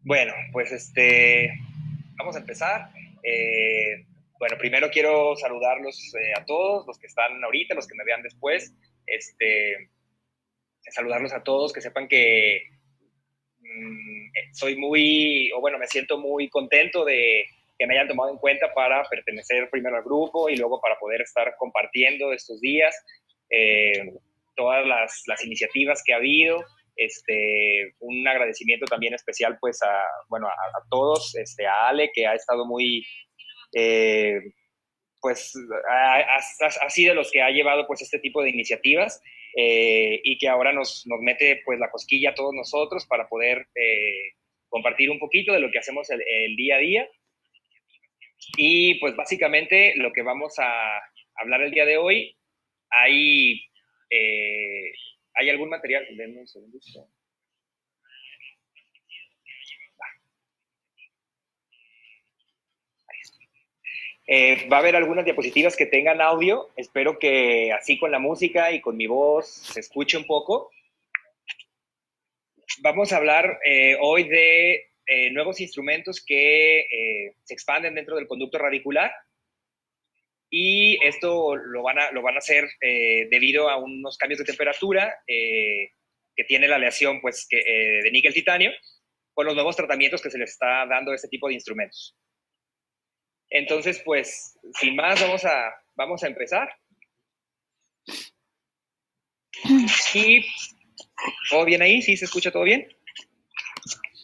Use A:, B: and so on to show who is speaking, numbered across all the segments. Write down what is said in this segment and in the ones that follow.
A: Bueno, pues vamos a empezar. Bueno, primero quiero saludarlos a todos, los que están ahorita, los que me vean después. Saludarlos a todos, que sepan que soy muy, o bueno, me siento muy contento de que me hayan tomado en cuenta para pertenecer primero al grupo y luego para poder estar compartiendo estos días todas las iniciativas que ha habido. Un agradecimiento también especial pues bueno, a todos, a Ale, que ha estado muy, eh, pues ha sido de los que ha llevado pues este tipo de iniciativas y que ahora nos mete pues la cosquilla a todos nosotros para poder compartir un poquito de lo que hacemos el día a día. Y pues básicamente lo que vamos a hablar el día de hoy, hay, eh, hay algún material, denme un segundo. Va a haber algunas diapositivas que tengan audio. Espero que así con la música y con mi voz se escuche un poco. Vamos a hablar hoy de nuevos instrumentos que se expanden dentro del conducto radicular. Y esto lo van a hacer debido a unos cambios de temperatura que tiene la aleación pues, de níquel-titanio con los nuevos tratamientos que se les está dando a este tipo de instrumentos. Entonces, pues, sin más, vamos a empezar. Y, ¿todo bien ahí? ¿Sí se escucha todo bien?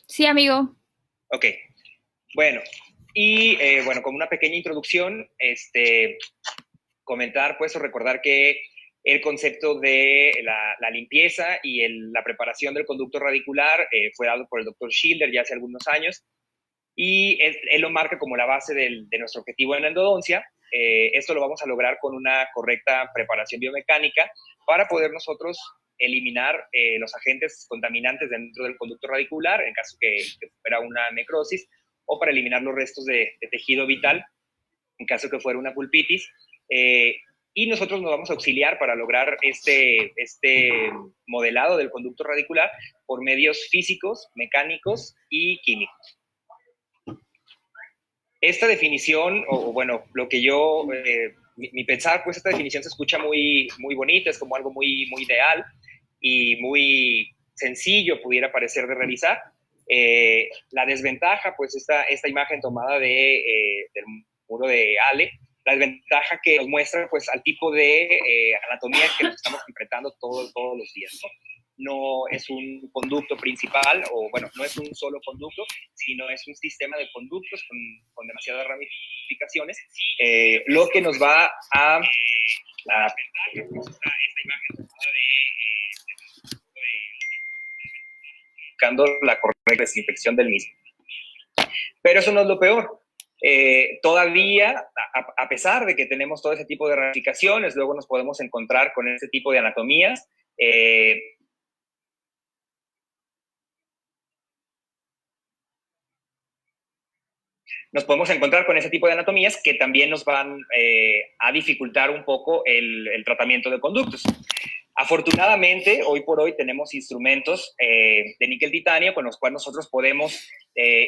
B: Sí, amigo.
A: Ok. Bueno, y bueno, como una pequeña introducción, comentar pues o recordar que el concepto de la limpieza y la preparación del conducto radicular fue dado por el doctor Schiller ya hace algunos años y él lo marca como la base de nuestro objetivo en la endodoncia. Esto lo vamos a lograr con una correcta preparación biomecánica para poder nosotros eliminar los agentes contaminantes dentro del conducto radicular en caso que fuera una necrosis o para eliminar los restos de tejido vital en caso que fuera una pulpitis. Y nosotros nos vamos a auxiliar para lograr este modelado del conducto radicular por medios físicos, mecánicos y químicos. Esta definición, o bueno, lo que yo, mi pensar, pues esta definición se escucha muy, muy bonita, es como algo muy, muy ideal y muy sencillo pudiera parecer de realizar. La desventaja, pues esta imagen tomada del muro de Ale, la desventaja que nos muestra pues al tipo de anatomía que nos estamos enfrentando todos los días, ¿no? No es un conducto principal, o bueno, no es un solo conducto, sino es un sistema de conductos con demasiadas ramificaciones, lo que nos va a buscando la correcta desinfección del mismo. Pero eso no es lo peor. Todavía, a pesar de que tenemos todo ese tipo de ramificaciones, luego nos podemos encontrar con ese tipo de anatomías. Nos podemos encontrar con ese tipo de anatomías que también nos van a dificultar un poco el tratamiento de conductos. Afortunadamente, hoy por hoy tenemos instrumentos de níquel-titanio con los cuales nosotros podemos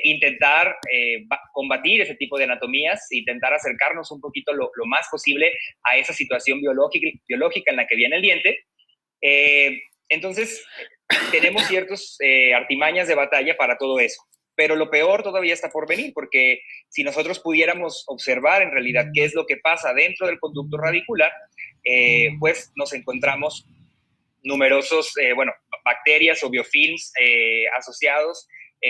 A: intentar combatir ese tipo de anatomías, intentar acercarnos un poquito lo más posible a esa situación biológica en la que viene el diente. Entonces, tenemos ciertas artimañas de batalla para todo eso. Pero lo peor todavía está por venir, porque si nosotros pudiéramos observar en realidad qué es lo que pasa dentro del conducto radicular, pues nos encontramos numerosos, bueno, bacterias o biofilms asociados,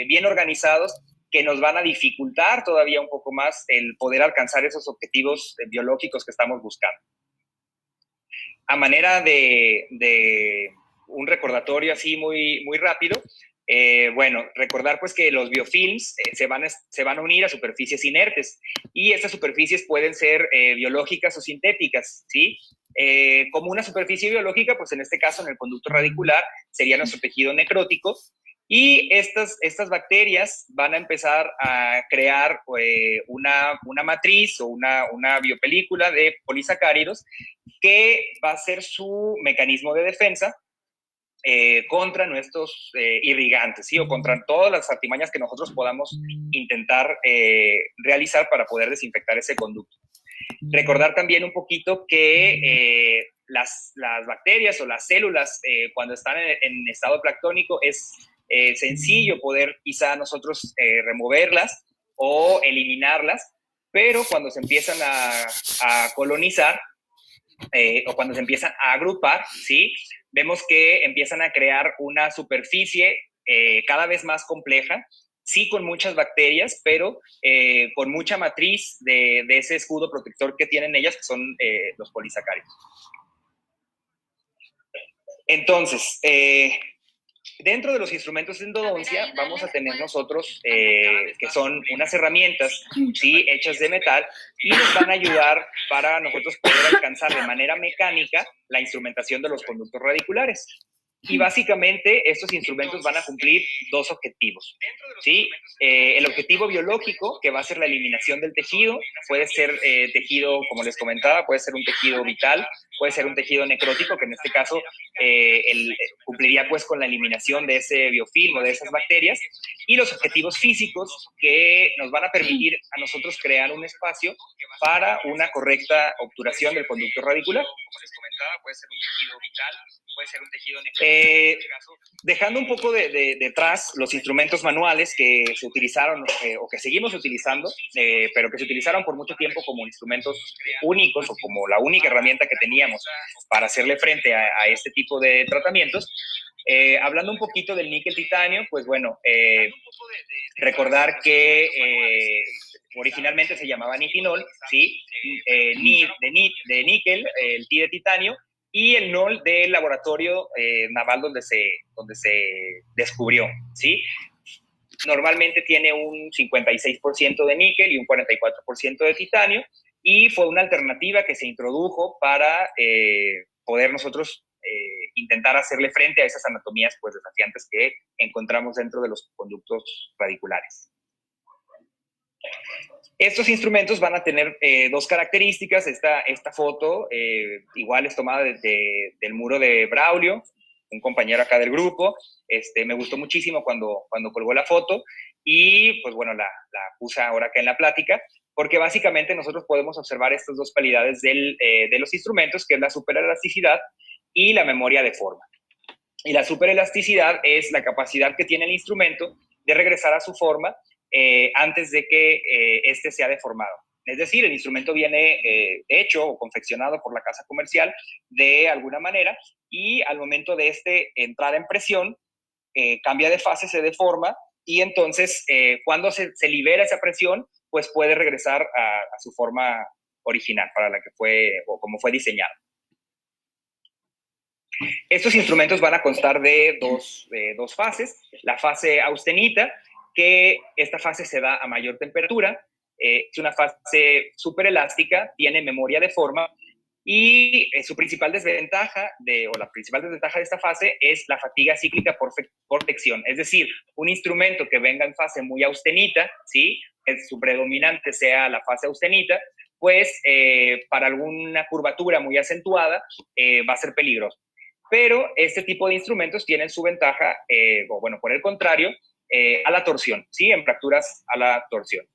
A: bien organizados, que nos van a dificultar todavía un poco más el poder alcanzar esos objetivos biológicos que estamos buscando. A manera de un recordatorio así muy, muy rápido, bueno, recordar pues que los biofilms se van a unir a superficies inertes y estas superficies pueden ser biológicas o sintéticas, ¿sí? Como una superficie biológica, pues en este caso en el conducto radicular sería nuestro tejido necrótico y estas bacterias van a empezar a crear una matriz o una biopelícula de polisacáridos que va a ser su mecanismo de defensa contra nuestros irrigantes, ¿sí? O contra todas las artimañas que nosotros podamos intentar realizar para poder desinfectar ese conducto. Recordar también un poquito que las bacterias o las células, cuando están en estado planctónico, es sencillo poder quizá nosotros removerlas o eliminarlas, pero cuando se empiezan a colonizar o cuando se empiezan a agrupar, ¿sí? Vemos que empiezan a crear una superficie cada vez más compleja, sí con muchas bacterias, pero con mucha matriz de ese escudo protector que tienen ellas, que son los polisacáridos. Entonces, dentro de los instrumentos de endodoncia vamos a tener nosotros que son unas herramientas, ¿sí? Hechas de metal y nos van a ayudar para nosotros poder alcanzar de manera mecánica la instrumentación de los conductos radiculares. Y básicamente estos instrumentos van a cumplir dos objetivos, ¿sí? El objetivo biológico, que va a ser la eliminación del tejido, puede ser tejido, como les comentaba, puede ser un tejido vital, puede ser un tejido necrótico, que en este caso cumpliría pues con la eliminación de ese biofilm o de esas bacterias, y los objetivos físicos que nos van a permitir a nosotros crear un espacio para una correcta obturación del conducto radicular. Como les comentaba, puede ser un tejido vital, puede ser un tejido necrótico. Dejando un poco detrás los instrumentos manuales que se utilizaron o que seguimos utilizando, pero que se utilizaron por mucho tiempo como instrumentos únicos o como la única herramienta que teníamos para hacerle frente a este tipo de tratamientos. Hablando un poquito del níquel titanio, pues bueno, recordar que originalmente se llamaba nitinol, ¿sí? Ni de níquel, el Ti de titanio, y el NOL del laboratorio naval donde se descubrió, ¿sí? Normalmente tiene un 56% de níquel y un 44% de titanio, y fue una alternativa que se introdujo para poder nosotros intentar hacerle frente a esas anatomías pues desafiantes que encontramos dentro de los conductos radiculares. Estos instrumentos van a tener dos características. Esta foto igual es tomada del muro de Braulio, un compañero acá del grupo. Me gustó muchísimo cuando colgó la foto y pues bueno, la puse ahora acá en la plática, porque básicamente nosotros podemos observar estas dos cualidades de los instrumentos, que es la superelasticidad y la memoria de forma. Y la superelasticidad es la capacidad que tiene el instrumento de regresar a su forma antes de que este sea deformado. Es decir, el instrumento viene hecho o confeccionado por la casa comercial de alguna manera y al momento de entrar en presión, cambia de fase, se deforma y entonces cuando se libera esa presión, pues puede regresar a su forma original para la que fue o como fue diseñado. Estos instrumentos van a constar de dos fases. La fase austenita, que esta fase se da a mayor temperatura, es una fase súper elástica, tiene memoria de forma y su principal desventaja, la principal desventaja de esta fase es la fatiga cíclica por fricción. Es decir, un instrumento que venga en fase muy austenita, ¿sí? Que su predominante sea la fase austenita, pues para alguna curvatura muy acentuada va a ser peligroso. Pero este tipo de instrumentos tienen su ventaja, o bueno, por el contrario, a la torsión, ¿sí? En fracturas a la torsión.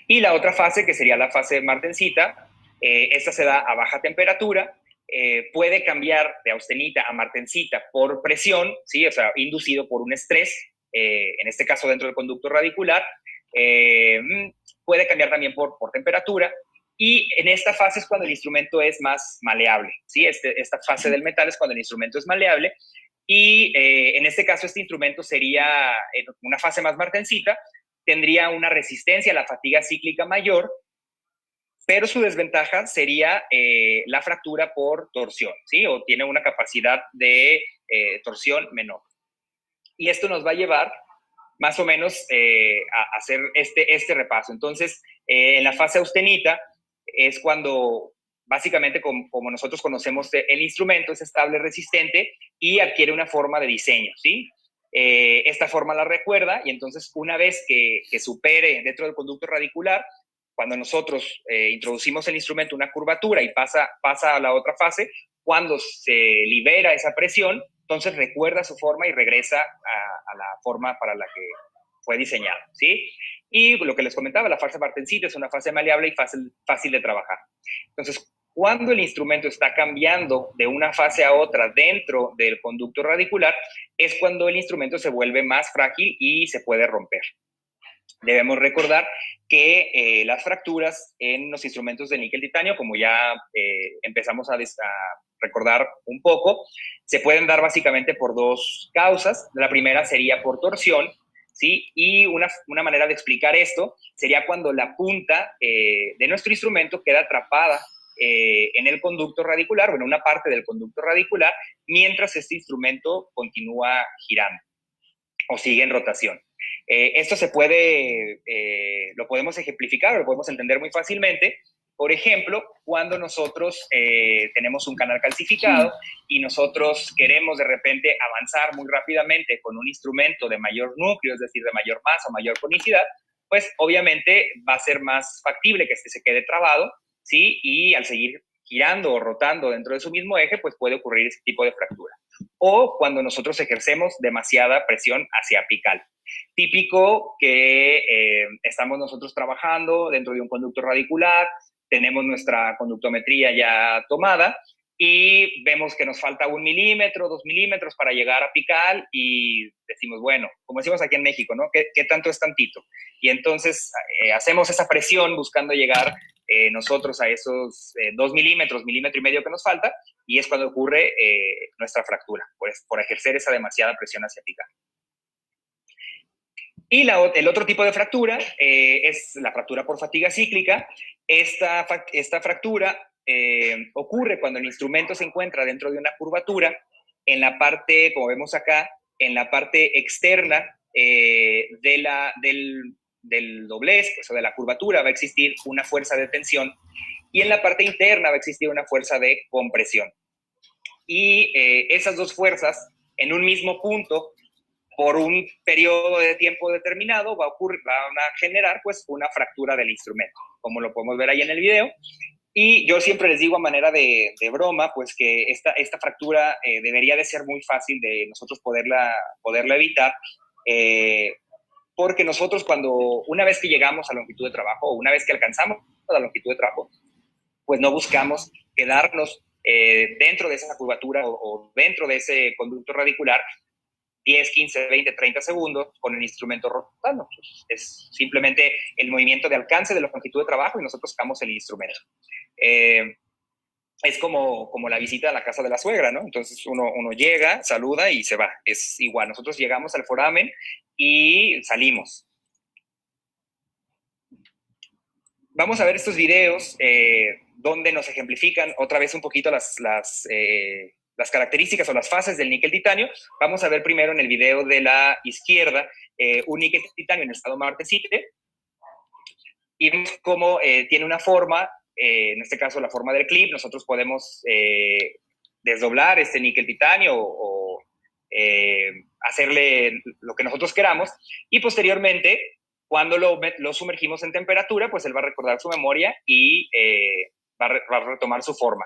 A: Y la otra fase, que sería la fase martensita, esta se da a baja temperatura, puede cambiar de austenita a martensita por presión, ¿sí? O sea, inducido por un estrés, en este caso dentro del conducto radicular, puede cambiar también por temperatura, y en esta fase es cuando el instrumento es más maleable, ¿sí? Esta fase del metal es cuando el instrumento es maleable, y en este caso este instrumento sería en una fase más martensita, tendría una resistencia a la fatiga cíclica mayor, pero su desventaja sería la fractura por torsión, ¿sí? O tiene una capacidad de torsión menor. Y esto nos va a llevar más o menos a hacer este repaso. Entonces, en la fase austenita es cuando básicamente como nosotros conocemos el instrumento es estable, resistente y adquiere una forma de diseño, ¿sí? Esta forma la recuerda y entonces una vez que supere dentro del conducto radicular, cuando nosotros introducimos el instrumento una curvatura y pasa a la otra fase, cuando se libera esa presión, entonces recuerda su forma y regresa a la forma para la que fue diseñado, ¿sí? Y lo que les comentaba, la fase martensita es una fase maleable y fácil de trabajar. Entonces, cuando el instrumento está cambiando de una fase a otra dentro del conducto radicular, es cuando el instrumento se vuelve más frágil y se puede romper. Debemos recordar que las fracturas en los instrumentos de níquel titanio, como ya empezamos a recordar un poco, se pueden dar básicamente por dos causas. La primera sería por torsión, ¿sí? Y una manera de explicar esto sería cuando la punta de nuestro instrumento queda atrapada en el conducto radicular o en una parte del conducto radicular mientras este instrumento continúa girando o sigue en rotación. Esto lo podemos ejemplificar o lo podemos entender muy fácilmente. Por ejemplo, cuando nosotros tenemos un canal calcificado y nosotros queremos de repente avanzar muy rápidamente con un instrumento de mayor núcleo, es decir, de mayor masa o mayor conicidad, pues obviamente va a ser más factible que este se quede trabado, ¿sí? Y al seguir girando o rotando dentro de su mismo eje, pues puede ocurrir ese tipo de fractura. O cuando nosotros ejercemos demasiada presión hacia apical. Típico que estamos nosotros trabajando dentro de un conducto radicular, tenemos nuestra conductometría ya tomada y vemos que nos falta 1 milímetro, 2 milímetros para llegar a apical y decimos, bueno, como decimos aquí en México, ¿no? ¿Qué tanto es tantito? Y entonces hacemos esa presión buscando llegar nosotros a esos 2 milímetros, milímetro y medio que nos falta, y es cuando ocurre nuestra fractura, pues por ejercer esa demasiada presión hacia apical. Y el otro tipo de fractura es la fractura por fatiga cíclica. Esta fractura ocurre cuando el instrumento se encuentra dentro de una curvatura, en la parte, como vemos acá, en la parte externa del doblez, pues, o de la curvatura, va a existir una fuerza de tensión, y en la parte interna va a existir una fuerza de compresión. Y esas dos fuerzas, en un mismo punto, por un periodo de tiempo determinado, van a generar pues una fractura del instrumento, como lo podemos ver ahí en el video. Y yo siempre les digo a manera de broma, pues que esta fractura debería de ser muy fácil de nosotros poderla evitar, porque nosotros una vez que llegamos a la longitud de trabajo, o una vez que alcanzamos la longitud de trabajo, pues no buscamos quedarnos dentro de esa curvatura o dentro de ese conducto radicular 10, 15, 20, 30 segundos con el instrumento rotando. Es simplemente el movimiento de alcance de la longitud de trabajo y nosotros sacamos el instrumento. Es como la visita a la casa de la suegra, ¿no? Entonces uno llega, saluda y se va. Es igual, nosotros llegamos al foramen y salimos. Vamos a ver estos videos donde nos ejemplifican otra vez un poquito las características o las fases del níquel titanio. Vamos a ver primero en el video de la izquierda un níquel titanio en estado martensite, y vemos cómo tiene una forma, en este caso la forma del clip. Nosotros podemos desdoblar este níquel titanio o hacerle lo que nosotros queramos, y posteriormente, cuando lo sumergimos en temperatura, pues él va a recordar su memoria y va a retomar su forma.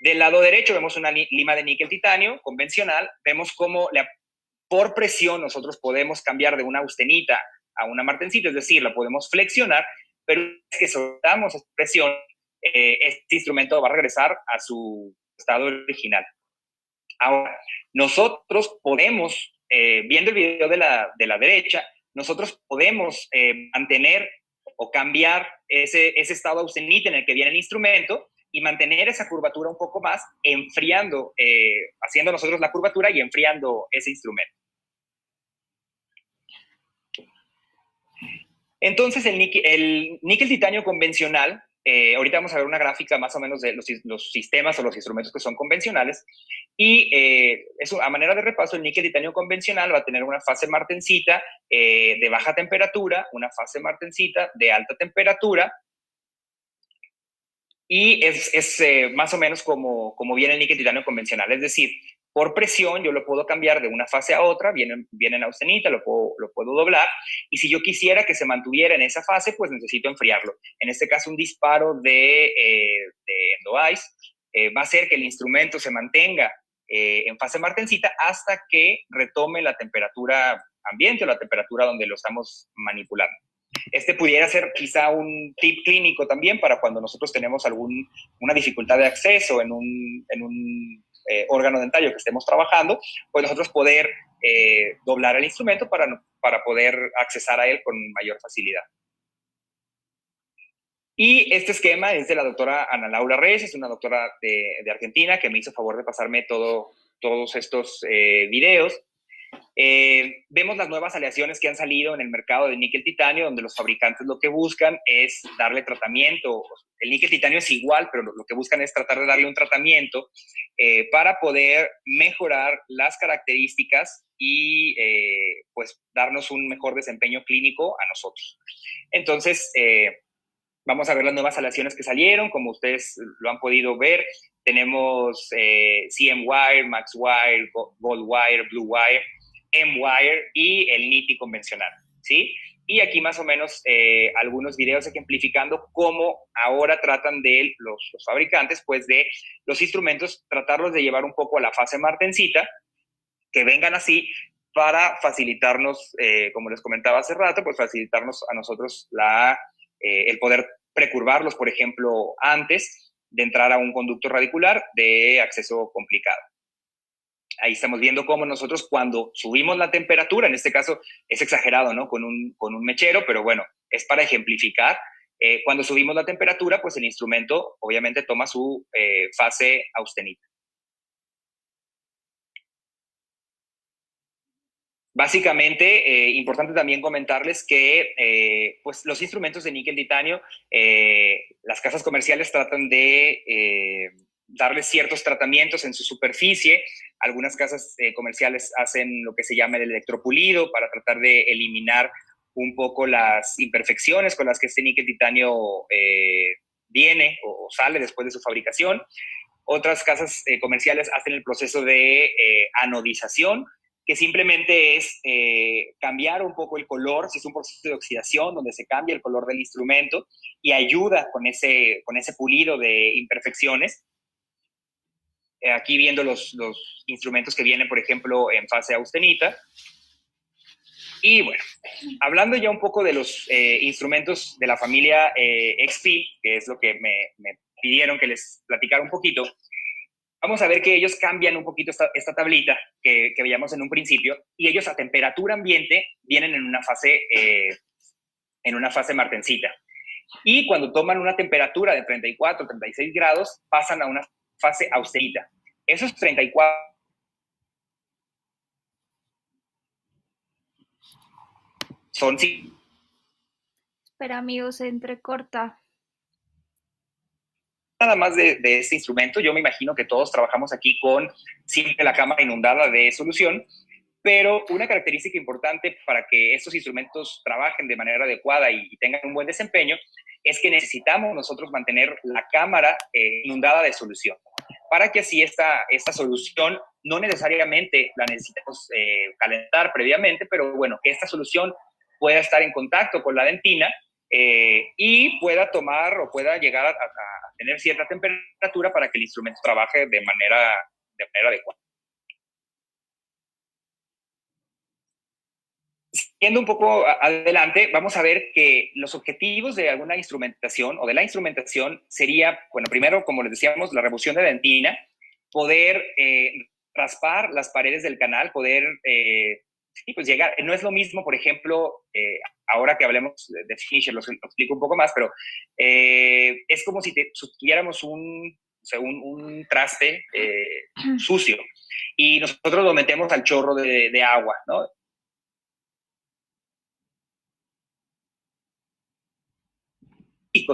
A: Del lado derecho vemos una lima de níquel titanio convencional. Vemos cómo por presión nosotros podemos cambiar de una austenita a una martensita, es decir, la podemos flexionar, pero es que soltamos esa presión, este instrumento va a regresar a su estado original. Ahora, nosotros podemos, viendo el video de la derecha, nosotros podemos mantener o cambiar ese estado austenita en el que viene el instrumento y mantener esa curvatura un poco más, enfriando, haciendo nosotros la curvatura y enfriando ese instrumento. Entonces, el níquel titanio convencional, ahorita vamos a ver una gráfica más o menos de los sistemas o los instrumentos que son convencionales, y eso, a manera de repaso, el níquel titanio convencional va a tener una fase martensita de baja temperatura, una fase martensita de alta temperatura, y es más o menos como viene el níquel titanio convencional. Es decir, por presión yo lo puedo cambiar de una fase a otra, viene en austenita, lo puedo doblar, y si yo quisiera que se mantuviera en esa fase, pues necesito enfriarlo. En este caso, un disparo de Endo Ice va a hacer que el instrumento se mantenga en fase martensita hasta que retome la temperatura ambiente o la temperatura donde lo estamos manipulando. Este pudiera ser quizá un tip clínico también para cuando nosotros tenemos una dificultad de acceso en un órgano dentario que estemos trabajando, pues nosotros poder doblar el instrumento para poder accesar a él con mayor facilidad. Y este esquema es de la doctora Ana Laura Reyes, es una doctora de Argentina que me hizo favor de pasarme todos estos videos. Vemos las nuevas aleaciones que han salido en el mercado de níquel titanio, donde los fabricantes lo que buscan es darle tratamiento. El níquel titanio es igual, pero lo que buscan es tratar de darle un tratamiento para poder mejorar las características y pues darnos un mejor desempeño clínico a nosotros. Entonces, vamos a ver las nuevas aleaciones que salieron, como ustedes lo han podido ver. Tenemos CM-Wire, Max-Wire, Gold-Wire, Blue-Wire, M-Wire y el NITI convencional, ¿sí? Y aquí más o menos algunos videos ejemplificando cómo ahora tratan de los fabricantes, pues de los instrumentos, tratarlos de llevar un poco a la fase martensita, que vengan así para facilitarnos, como les comentaba hace rato, pues facilitarnos a nosotros el poder precurvarlos, por ejemplo, antes de entrar a un conducto radicular de acceso complicado. Ahí estamos viendo cómo nosotros cuando subimos la temperatura, en este caso es exagerado, ¿no? Con un mechero, pero bueno, es para ejemplificar. Cuando subimos la temperatura, pues el instrumento obviamente toma su fase austenita. Básicamente, importante también comentarles que pues los instrumentos de níquel titanio, las casas comerciales tratan de darles ciertos tratamientos en su superficie. Algunas casas comerciales hacen lo que se llama el electropulido para tratar de eliminar un poco las imperfecciones con las que este níquel titanio viene o sale después de su fabricación. Otras casas comerciales hacen el proceso de anodización, que simplemente es cambiar un poco el color, si es un proceso de oxidación donde se cambia el color del instrumento y ayuda con ese pulido de imperfecciones. Aquí viendo los instrumentos que vienen, por ejemplo, en fase austenita. Y bueno, hablando ya un poco de los instrumentos de la familia XP, que es lo que me pidieron que les platicara un poquito, vamos a ver que ellos cambian un poquito esta tablita que veíamos en un principio, y ellos a temperatura ambiente vienen en una fase martensita. Y cuando toman una temperatura de 34, 36 grados, pasan a una fase austenita. Esos 34 son...
B: Espera, amigo, se entrecorta.
A: Nada más de este instrumento. Yo me imagino que todos trabajamos aquí con siempre la cámara inundada de solución, pero una característica importante para que estos instrumentos trabajen de manera adecuada y tengan un buen desempeño es que necesitamos nosotros mantener la cámara inundada de solución, para que así esta solución no necesariamente la necesitemos calentar previamente, pero bueno, que esta solución pueda estar en contacto con la dentina y pueda tomar o pueda llegar a tener cierta temperatura para que el instrumento trabaje de manera adecuada. Yendo un poco adelante, vamos a ver que los objetivos de alguna instrumentación o de la instrumentación sería, bueno, primero, como les decíamos, la remoción de dentina, poder raspar las paredes del canal, poder sí, pues llegar. No es lo mismo, por ejemplo, ahora que hablemos de finisher, lo explico un poco más, pero es como si tuviéramos un traste sucio y nosotros lo metemos al chorro de agua, ¿no?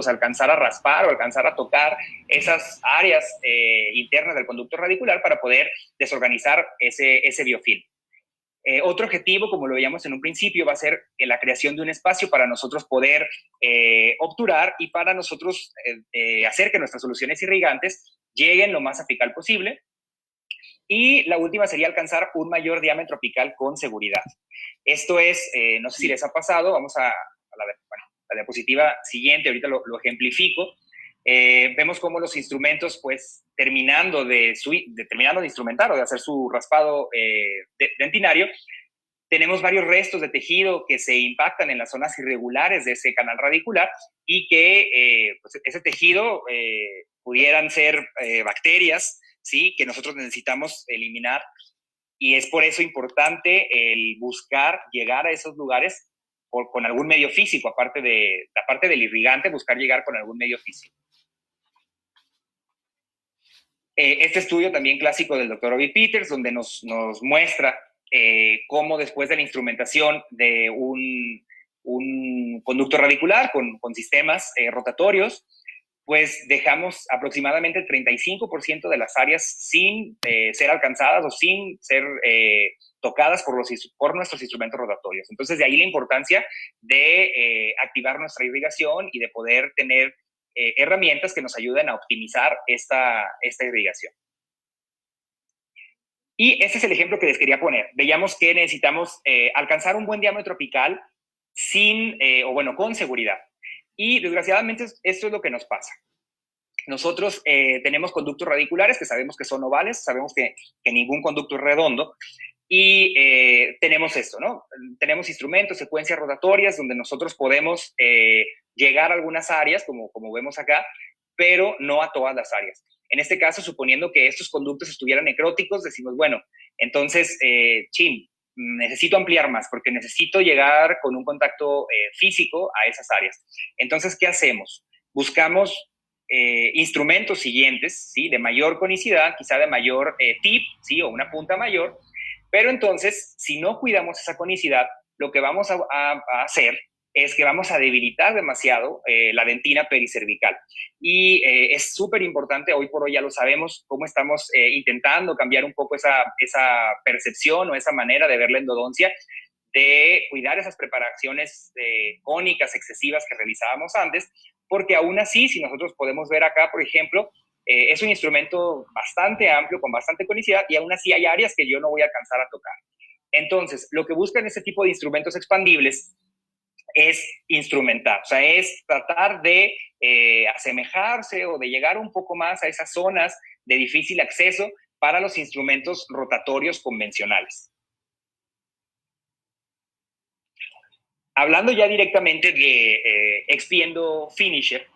A: Alcanzar a raspar o alcanzar a tocar esas áreas internas del conducto radicular para poder desorganizar ese biofilm. Otro objetivo, como lo veíamos en un principio, va a ser la creación de un espacio para nosotros poder obturar y para nosotros hacer que nuestras soluciones irrigantes lleguen lo más apical posible. Y la última sería alcanzar un mayor diámetro apical con seguridad. Esto es, no sé si les ha pasado, vamos a la diapositiva siguiente, ahorita lo ejemplifico. Vemos cómo los instrumentos, pues, terminando de instrumentar o de hacer su raspado dentinario, tenemos varios restos de tejido que se impactan en las zonas irregulares de ese canal radicular y que pues ese tejido pudieran ser bacterias, ¿sí? Que nosotros necesitamos eliminar, y es por eso importante el buscar llegar a esos lugares con algún medio físico, aparte del irrigante, buscar llegar con algún medio físico. Este estudio también clásico del Dr. Ovid Peters, donde nos muestra cómo después de la instrumentación de un conducto radicular con sistemas rotatorios, pues dejamos aproximadamente el 35% de las áreas sin ser alcanzadas o sin ser tocadas por nuestros instrumentos rotatorios. Entonces, de ahí la importancia de activar nuestra irrigación y de poder tener herramientas que nos ayuden a optimizar esta irrigación. Y este es el ejemplo que les quería poner. Veíamos que necesitamos alcanzar un buen diámetro apical con seguridad. Y desgraciadamente esto es lo que nos pasa. Nosotros tenemos conductos radiculares que sabemos que son ovales, sabemos que ningún conducto es redondo, y tenemos esto, ¿no? Tenemos instrumentos, secuencias rotatorias donde nosotros podemos llegar a algunas áreas, como vemos acá, pero no a todas las áreas. En este caso, suponiendo que estos conductos estuvieran necróticos, decimos, bueno, entonces, necesito ampliar más porque necesito llegar con un contacto físico a esas áreas. Entonces, ¿qué hacemos? Buscamos instrumentos siguientes, ¿sí? De mayor conicidad, quizá de mayor tip, ¿sí? O una punta mayor, pero entonces, si no cuidamos esa conicidad, lo que vamos a hacer es que vamos a debilitar demasiado la dentina pericervical. Y es súper importante, hoy por hoy ya lo sabemos, cómo estamos intentando cambiar un poco esa percepción o esa manera de ver la endodoncia, de cuidar esas preparaciones cónicas excesivas que realizábamos antes, porque aún así, si nosotros podemos ver acá, por ejemplo, es un instrumento bastante amplio, con bastante conicidad, y aún así hay áreas que yo no voy a alcanzar a tocar. Entonces, lo que buscan este tipo de instrumentos expandibles es instrumentar, o sea, es tratar de asemejarse o de llegar un poco más a esas zonas de difícil acceso para los instrumentos rotatorios convencionales. Hablando ya directamente de Expiendo Finisher,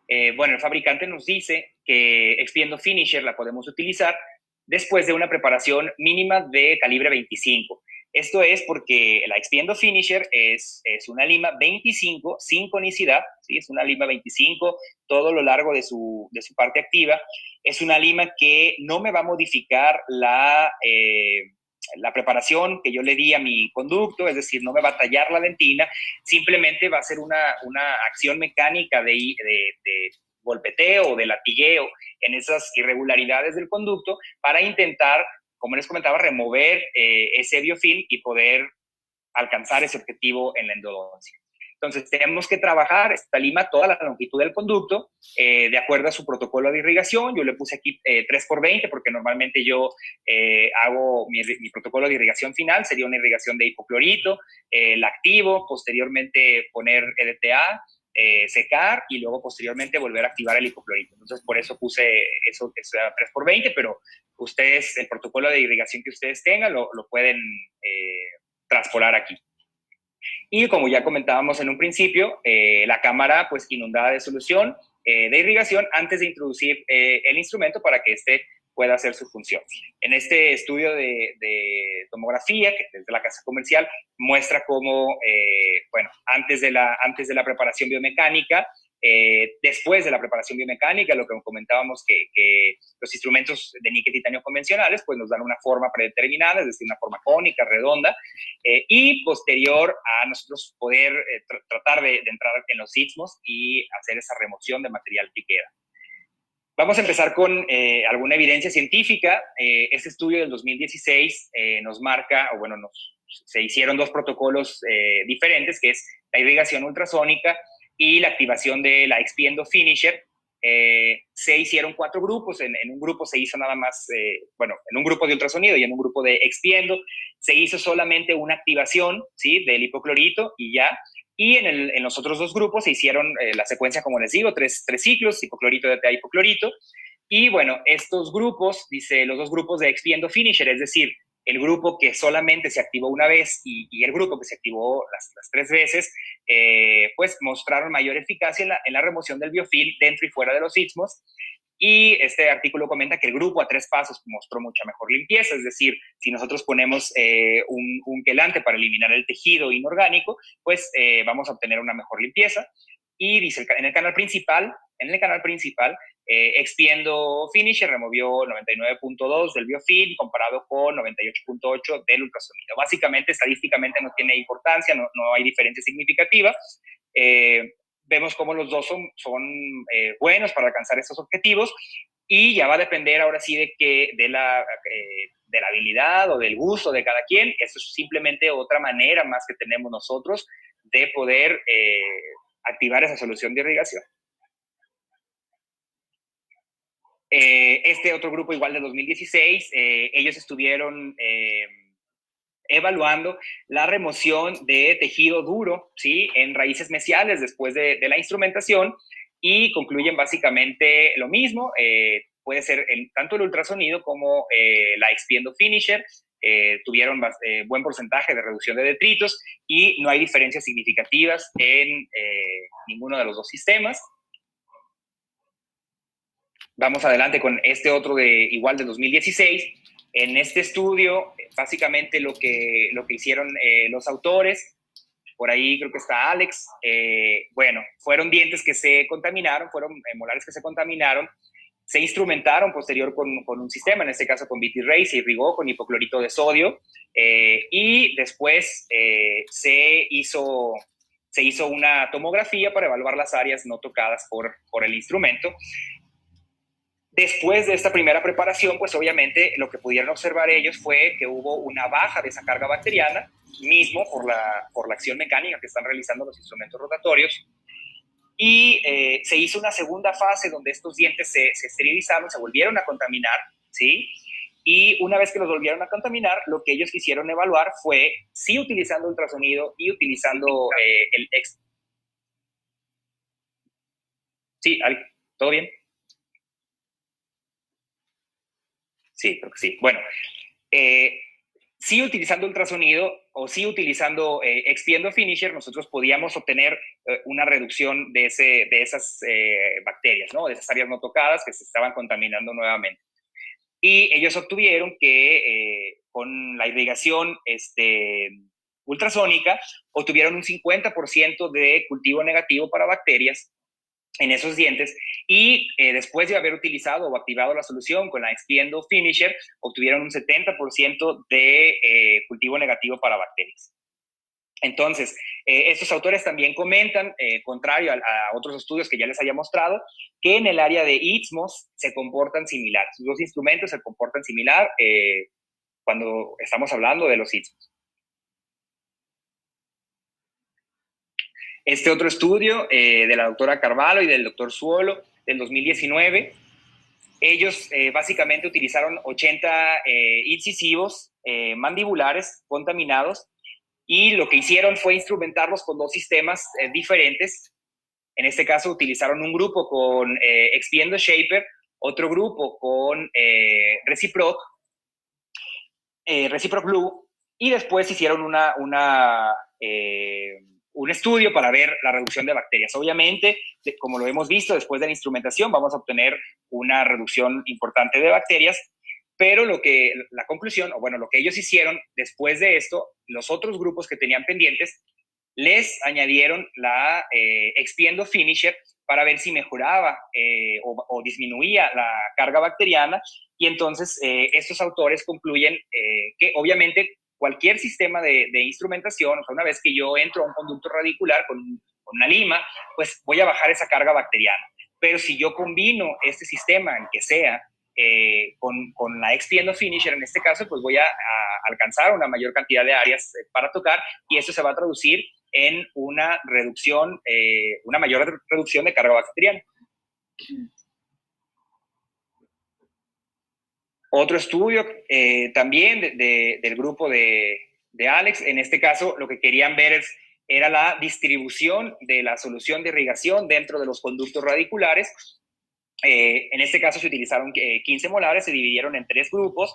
A: el fabricante nos dice que Expiendo Finisher la podemos utilizar después de una preparación mínima de calibre 25. Esto es porque la Expiendo Finisher es una lima 25 sin conicidad, ¿sí? Es una lima 25 todo lo largo de su parte activa. Es una lima que no me va a modificar la preparación que yo le di a mi conducto, es decir, no me va a tallar la dentina, simplemente va a ser una acción mecánica de golpeteo o de latigueo en esas irregularidades del conducto para intentar, como les comentaba, remover ese biofilm y poder alcanzar ese objetivo en la endodoncia. Entonces, tenemos que trabajar esta lima toda la longitud del conducto de acuerdo a su protocolo de irrigación. Yo le puse aquí 3x20 porque normalmente yo hago mi protocolo de irrigación final, sería una irrigación de hipoclorito, la activo, posteriormente poner EDTA, secar y luego posteriormente volver a activar el hipoclorito. Entonces, por eso puse eso 3x20, pero ustedes, el protocolo de irrigación que ustedes tengan, lo pueden transpolar aquí. Y como ya comentábamos en un principio, la cámara pues inundada de solución de irrigación antes de introducir el instrumento para que éste pueda hacer su función. En este estudio de tomografía, que es de la casa comercial, muestra cómo, antes de la preparación biomecánica, después de la preparación biomecánica, lo que comentábamos que los instrumentos de níquel titanio convencionales pues nos dan una forma predeterminada, es decir, una forma cónica, redonda, y posterior a nosotros poder tratar de entrar en los istmos y hacer esa remoción de material que queda. Vamos a empezar con alguna evidencia científica. Este estudio del 2016 nos marca, se hicieron dos protocolos diferentes, que es la irrigación ultrasónica y la activación de la Expiendo Finisher. Se hicieron 4 grupos. En un grupo se hizo nada más, en un grupo de ultrasonido y en un grupo de Expiendo se hizo solamente una activación, ¿sí? Del hipoclorito y ya. Y en los otros dos grupos se hicieron la secuencia, como les digo, tres ciclos, hipoclorito de a hipoclorito. Y bueno, estos grupos, dice, los dos grupos de expiendo finisher, es decir, el grupo que solamente se activó una vez y el grupo que se activó las tres veces, pues mostraron mayor eficacia en la remoción del biofil dentro y fuera de los istmos. Y este artículo comenta que el grupo a 3 pasos mostró mucha mejor limpieza, es decir, si nosotros ponemos un quelante para eliminar el tejido inorgánico, pues vamos a obtener una mejor limpieza. Y dice, en el canal principal, expiendo finisher removió 99.2 del biofil comparado con 98.8 del ultrasonido. Básicamente, estadísticamente no tiene importancia, no hay diferencia significativa. Vemos cómo los dos son buenos para alcanzar estos objetivos, y ya va a depender ahora sí de la habilidad o del gusto de cada quien. Eso es simplemente otra manera más que tenemos nosotros de poder activar esa solución de irrigación. Este otro grupo igual de 2016, ellos estuvieron evaluando la remoción de tejido duro, ¿sí?, en raíces mesiales después de la instrumentación, y concluyen básicamente lo mismo. Puede ser tanto el ultrasonido como la expiendo finisher, tuvieron buen porcentaje de reducción de detritos y no hay diferencias significativas en ninguno de los dos sistemas. Vamos adelante con este otro igual de 2016. En este estudio, básicamente lo que hicieron los autores, por ahí creo que está Alex, bueno, fueron dientes que se contaminaron, fueron molares que se contaminaron, se instrumentaron posterior con un sistema, en este caso con BT-Ray, se irrigó con hipoclorito de sodio, y después se hizo una tomografía para evaluar las áreas no tocadas por el instrumento. Después de esta primera preparación, pues obviamente lo que pudieron observar ellos fue que hubo una baja de esa carga bacteriana, mismo por la acción mecánica que están realizando los instrumentos rotatorios. Y se hizo una segunda fase donde estos dientes se esterilizaron, se volvieron a contaminar, ¿sí? Y una vez que los volvieron a contaminar, lo que ellos quisieron evaluar fue si utilizando ultrasonido y utilizando el... Sí, ¿todo bien? Sí, creo que sí. Bueno, sí utilizando ultrasonido o sí utilizando expiendo finisher, nosotros podíamos obtener una reducción de esas bacterias, ¿no?, de esas áreas no tocadas que se estaban contaminando nuevamente. Y ellos obtuvieron que con la irrigación ultrasónica obtuvieron un 50% de cultivo negativo para bacterias en esos dientes, y después de haber utilizado o activado la solución con la expiendo finisher, obtuvieron un 70% de cultivo negativo para bacterias. Entonces, estos autores también comentan, contrario a otros estudios que ya les había mostrado, que en el área de istmos se comportan similar. Sus dos instrumentos se comportan similar cuando estamos hablando de los istmos. Este otro estudio de la doctora Carvalho y del doctor Suolo del 2019, ellos básicamente utilizaron 80 incisivos mandibulares contaminados, y lo que hicieron fue instrumentarlos con dos sistemas diferentes. En este caso utilizaron un grupo con expiendo shaper, otro grupo con Reciproc Blue, y después hicieron un estudio para ver la reducción de bacterias. Obviamente, como lo hemos visto, después de la instrumentación vamos a obtener una reducción importante de bacterias, pero la conclusión, o bueno, lo que ellos hicieron después de esto, los otros grupos que tenían pendientes, les añadieron la expiendo finisher para ver si mejoraba o disminuía la carga bacteriana, y entonces estos autores concluyen que obviamente cualquier sistema de instrumentación, o sea, una vez que yo entro a un conducto radicular con una lima, pues voy a bajar esa carga bacteriana. Pero si yo combino este sistema, el que sea, con la expiendo finisher, en este caso, pues voy a alcanzar una mayor cantidad de áreas para tocar, y eso se va a traducir en una reducción, una mayor reducción de carga bacteriana. Otro estudio también del grupo de Alex, en este caso lo que querían ver es era la distribución de la solución de irrigación dentro de los conductos radiculares. En este caso se utilizaron 15 molares, se dividieron en 3 grupos,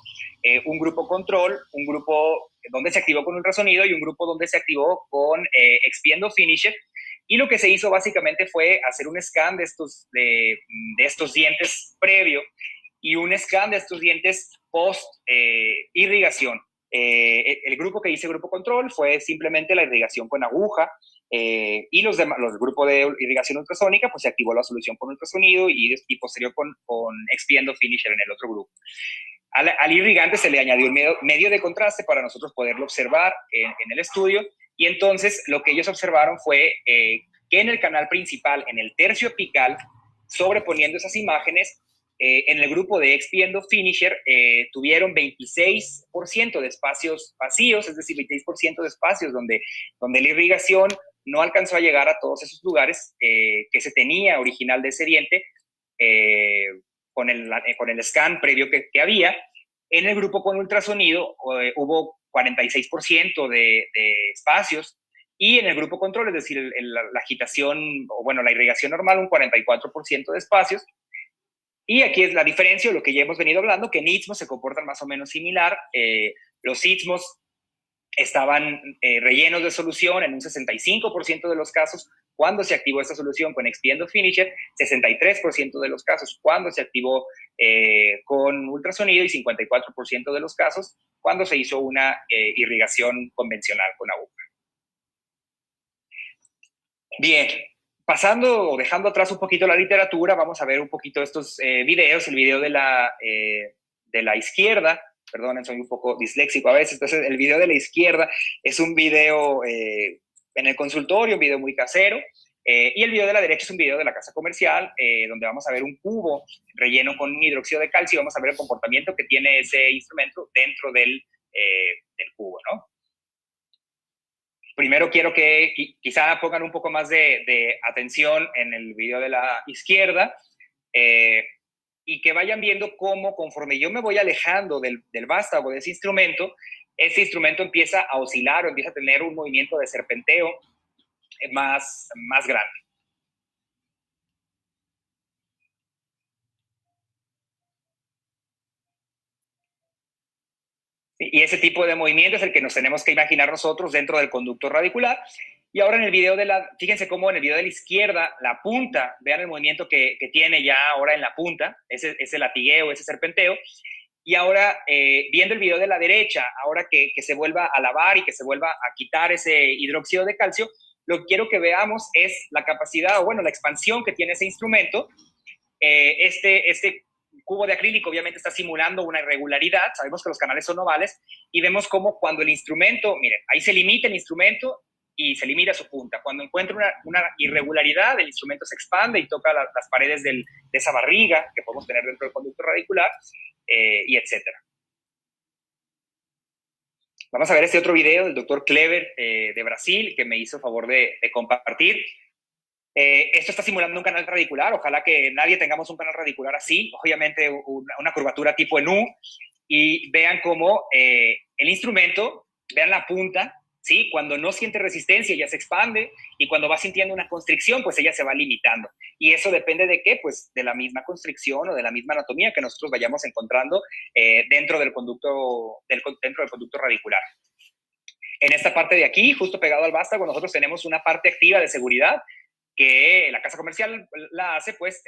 A: un grupo control, un grupo donde se activó con ultrasonido y un grupo donde se activó con expiendo finisher. Y lo que se hizo básicamente fue hacer un scan de estos dientes previo y un scan de estos dientes post irrigación. El grupo que hice grupo control fue simplemente la irrigación con aguja, y los grupos de irrigación ultrasónica, pues se activó la solución con ultrasonido y posterior con expiendo finisher en el otro grupo. Al irrigante se le añadió un medio de contraste para nosotros poderlo observar en el estudio, y entonces lo que ellos observaron fue que en el canal principal, en el tercio apical, sobreponiendo esas imágenes, en el grupo de expiendo finisher tuvieron 26% de espacios vacíos, es decir, 26% de espacios donde la irrigación no alcanzó a llegar a todos esos lugares que se tenía original de ese diente con el scan previo que había. En el grupo con ultrasonido hubo 46% de espacios, y en el grupo control, es decir, la agitación, o bueno, la irrigación normal, un 44% de espacios. Y aquí es la diferencia, lo que ya hemos venido hablando, que en istmos se comportan más o menos similar. Los istmos estaban rellenos de solución en un 65% de los casos cuando se activó esta solución con expiendo finisher, 63% de los casos cuando se activó con ultrasonido y 54% de los casos cuando se hizo una irrigación convencional con aguja. Bien, pasando o dejando atrás un poquito la literatura, vamos a ver un poquito estos videos. El video de la izquierda, perdonen, soy un poco disléxico a veces, entonces el video de la izquierda es un video en el consultorio, un video muy casero, y el video de la derecha es un video de la casa comercial, donde vamos a ver un cubo relleno con hidróxido de calcio, y vamos a ver el comportamiento que tiene ese instrumento dentro del cubo, ¿no? Primero quiero que quizá pongan un poco más de atención en el video de la izquierda, y que vayan viendo cómo, conforme yo me voy alejando del vástago de ese instrumento empieza a oscilar o empieza a tener un movimiento de serpenteo más grande. Y ese tipo de movimiento es el que nos tenemos que imaginar nosotros dentro del conducto radicular. Y ahora en el video fíjense cómo en el video de la izquierda, la punta, vean el movimiento que tiene ya ahora en la punta, ese latigueo, ese serpenteo. Y ahora, viendo el video de la derecha, ahora que se vuelva a lavar y que se vuelva a quitar ese hidróxido de calcio, lo que quiero que veamos es la capacidad, o bueno, la expansión que tiene ese instrumento. Este cubo de acrílico obviamente está simulando una irregularidad, sabemos que los canales son ovales, y vemos cómo cuando el instrumento, miren, ahí se limita el instrumento y se limita su punta. Cuando encuentra una irregularidad, el instrumento se expande y toca las paredes de esa barriga que podemos tener dentro del conducto radicular, y etcétera. Vamos a ver este otro video del doctor Kleber de Brasil, que me hizo favor de compartir. Esto está simulando un canal radicular. Ojalá que nadie tengamos un canal radicular así. Obviamente una curvatura tipo en U. Y vean cómo el instrumento, vean la punta, ¿sí? Cuando no siente resistencia, ella se expande, y cuando va sintiendo una constricción, pues ella se va limitando. Y eso depende de qué, pues de la misma constricción o de la misma anatomía que nosotros vayamos encontrando dentro del conducto radicular. En esta parte de aquí, justo pegado al vástago, nosotros tenemos una parte activa de seguridad que la casa comercial la hace, pues,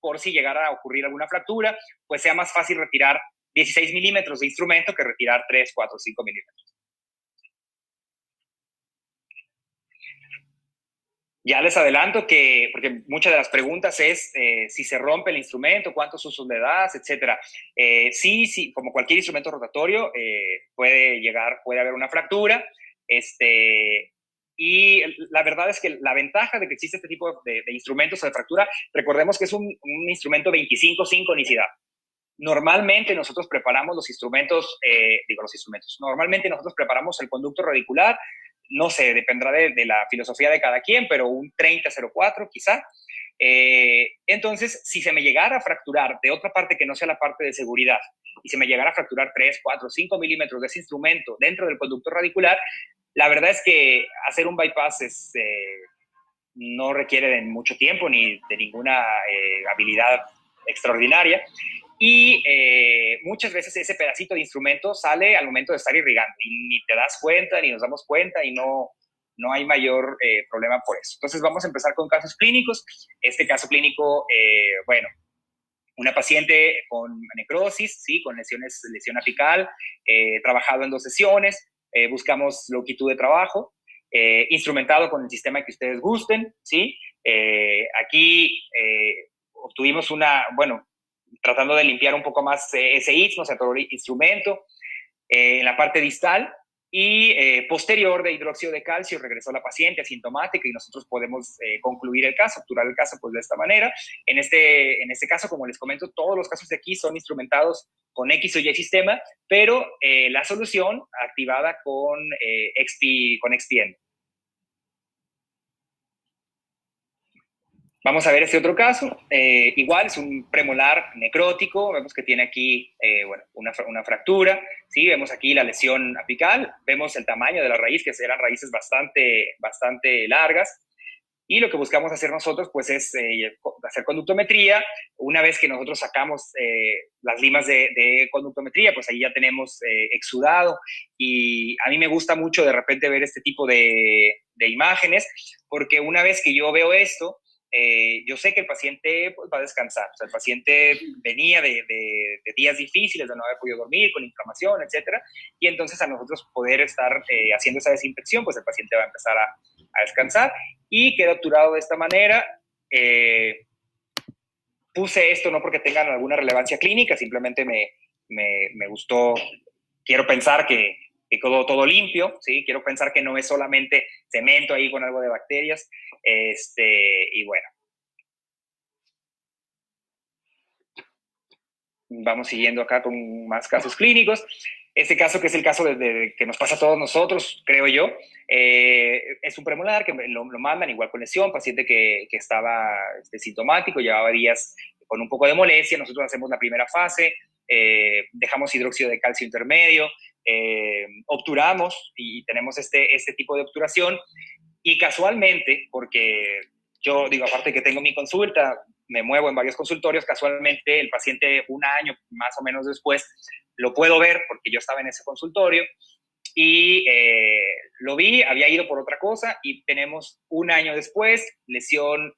A: por si llegara a ocurrir alguna fractura, pues sea más fácil retirar 16 milímetros de instrumento que retirar 3, 4, 5 milímetros. Ya les adelanto que, porque muchas de las preguntas es si se rompe el instrumento, cuántos usos le das, etcétera. Sí, como cualquier instrumento rotatorio, puede haber una fractura. Y la verdad es que la ventaja de que existe este tipo de instrumentos de fractura, recordemos que es un instrumento 25 sin conicidad. Normalmente nosotros preparamos normalmente nosotros preparamos el conducto radicular, no sé, dependerá de la filosofía de cada quien, pero un 30-04 quizá. Entonces, si se me llegara a fracturar de otra parte que no sea la parte de seguridad, y se me llegara a fracturar 3, 4, 5 milímetros de ese instrumento dentro del conducto radicular, La verdad es que hacer un bypass no requiere de mucho tiempo ni de ninguna habilidad extraordinaria. Y muchas veces ese pedacito de instrumento sale al momento de estar irrigando y ni te das cuenta, ni nos damos cuenta y no hay mayor problema por eso. Entonces vamos a empezar con casos clínicos. Este caso clínico, bueno, una paciente con necrosis, ¿sí? Con lesión apical, trabajado en 2 sesiones, buscamos longitud de trabajo, instrumentado con el sistema que ustedes gusten, ¿sí? Aquí obtuvimos bueno, tratando de limpiar un poco más ese istmo, se atoró el instrumento en la parte distal, y posterior de hidróxido de calcio regresó la paciente asintomática y nosotros podemos concluir el caso, obturar el caso pues de esta manera. En este caso, como les comento, todos los casos de aquí son instrumentados con X o Y sistema, pero la solución activada con XPN. Vamos a ver este otro caso. Igual es un premolar necrótico. Vemos que tiene aquí bueno, una fractura. ¿Sí? Vemos aquí la lesión apical. Vemos el tamaño de la raíz, que eran raíces bastante largas. Y lo que buscamos hacer nosotros pues, es hacer conductometría. Una vez que nosotros sacamos las limas de conductometría, pues ahí ya tenemos exudado. Y a mí me gusta mucho de repente ver este tipo de imágenes, porque una vez que yo veo esto, yo sé que el paciente pues, va a descansar. O sea, el paciente venía de días difíciles, de no haber podido dormir, con inflamación, etcétera. Y entonces a nosotros poder estar haciendo esa desinfección, pues el paciente va a empezar a descansar y queda obturado de esta manera. Puse esto no porque tengan alguna relevancia clínica, simplemente me gustó. Quiero pensar que quedó todo limpio, ¿sí? Quiero pensar que no es solamente cemento ahí con algo de bacterias. Y bueno. Vamos siguiendo acá con más casos clínicos. Este caso, que es el caso que nos pasa a todos nosotros, creo yo, es un premolar que lo mandan igual con lesión, paciente que estaba sintomático, llevaba días con un poco de molestia. Nosotros hacemos la primera fase, dejamos hidróxido de calcio intermedio, obturamos y tenemos este tipo de obturación. Y casualmente, porque yo digo, aparte que tengo mi consulta, me muevo en varios consultorios, casualmente el paciente un año más o menos después lo puedo ver porque yo estaba en ese consultorio y lo vi, había ido por otra cosa y tenemos un año después lesión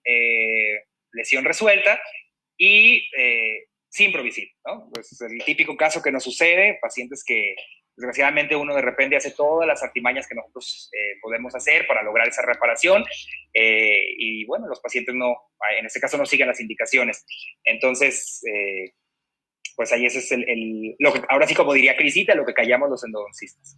A: resuelta y sin provisión, ¿no? Pues es el típico caso que nos sucede, pacientes que desgraciadamente uno de repente hace todas las artimañas que nosotros podemos hacer para lograr esa reparación y bueno, los pacientes no, en este caso no siguen las indicaciones. Entonces, pues ahí ese es lo que, ahora sí como diría Crisita, lo que callamos los endodoncistas.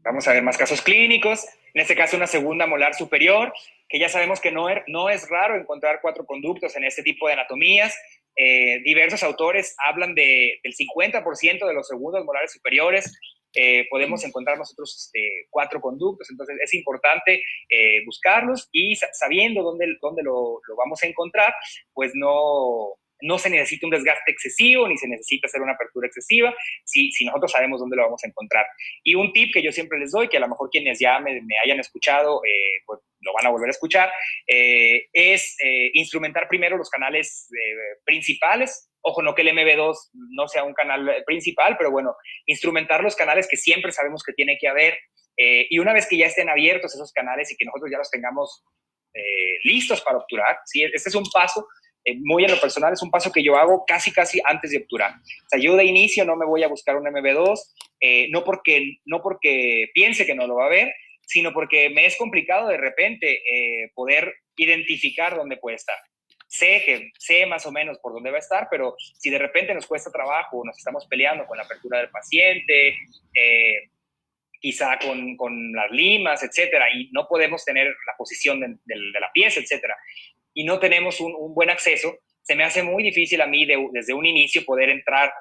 A: Vamos a ver más casos clínicos. En este caso, una segunda molar superior, que ya sabemos que no es raro encontrar 4 conductos en este tipo de anatomías. Diversos autores hablan del 50% de los segundos molares superiores. Podemos encontrar nosotros 4 conductos, entonces es importante buscarlos y sabiendo dónde lo vamos a encontrar, pues no se necesita un desgaste excesivo, ni se necesita hacer una apertura excesiva, si nosotros sabemos dónde lo vamos a encontrar. Y un tip que yo siempre les doy, que a lo mejor quienes ya me hayan escuchado, pues lo van a volver a escuchar, es instrumentar primero los canales principales. Ojo, no que el MB2 no sea un canal principal, pero bueno, instrumentar los canales que siempre sabemos que tiene que haber. Y una vez que ya estén abiertos esos canales y que nosotros ya los tengamos listos para obturar, ¿sí? Este es un paso muy en lo personal, es un paso que yo hago casi antes de obturar. O sea, yo de inicio no me voy a buscar un MB2, no porque piense que no lo va a ver, sino porque me es complicado de repente poder identificar dónde puede estar. Sé más o menos por dónde va a estar, pero si de repente nos cuesta trabajo, nos estamos peleando con la apertura del paciente, quizá con las limas, etcétera, y no podemos tener la posición de la pieza, etcétera, y no tenemos un buen acceso, se me hace muy difícil a mí desde un inicio poder entrar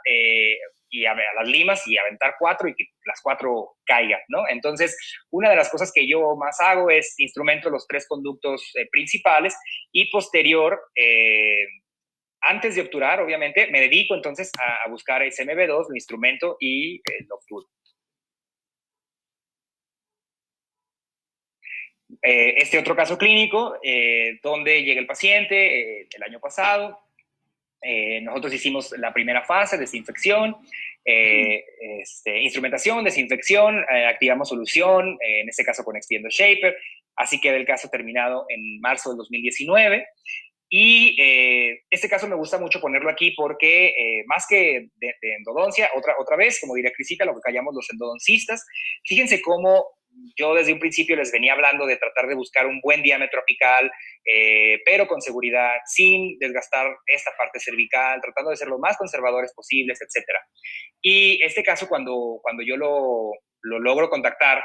A: y a las limas y aventar 4 y que las 4 caigan, ¿no? Entonces, una de las cosas que yo más hago es instrumento los 3 conductos principales y posterior Antes de obturar, obviamente, me dedico entonces a buscar SMB2, el instrumento, y lo obturo. Este otro caso clínico, donde llega el paciente el año pasado. Nosotros hicimos la primera fase, desinfección, instrumentación, desinfección, activamos solución, en este caso con Extiendo Shaper. Así queda el caso terminado en marzo del 2019. Y este caso me gusta mucho ponerlo aquí porque más que de endodoncia, otra vez, como diría Crisita, lo que callamos los endodoncistas, fíjense cómo yo desde un principio les venía hablando de tratar de buscar un buen diámetro apical, pero con seguridad, sin desgastar esta parte cervical, tratando de ser lo más conservadores posibles, etcétera. Y este caso, cuando yo lo logro contactar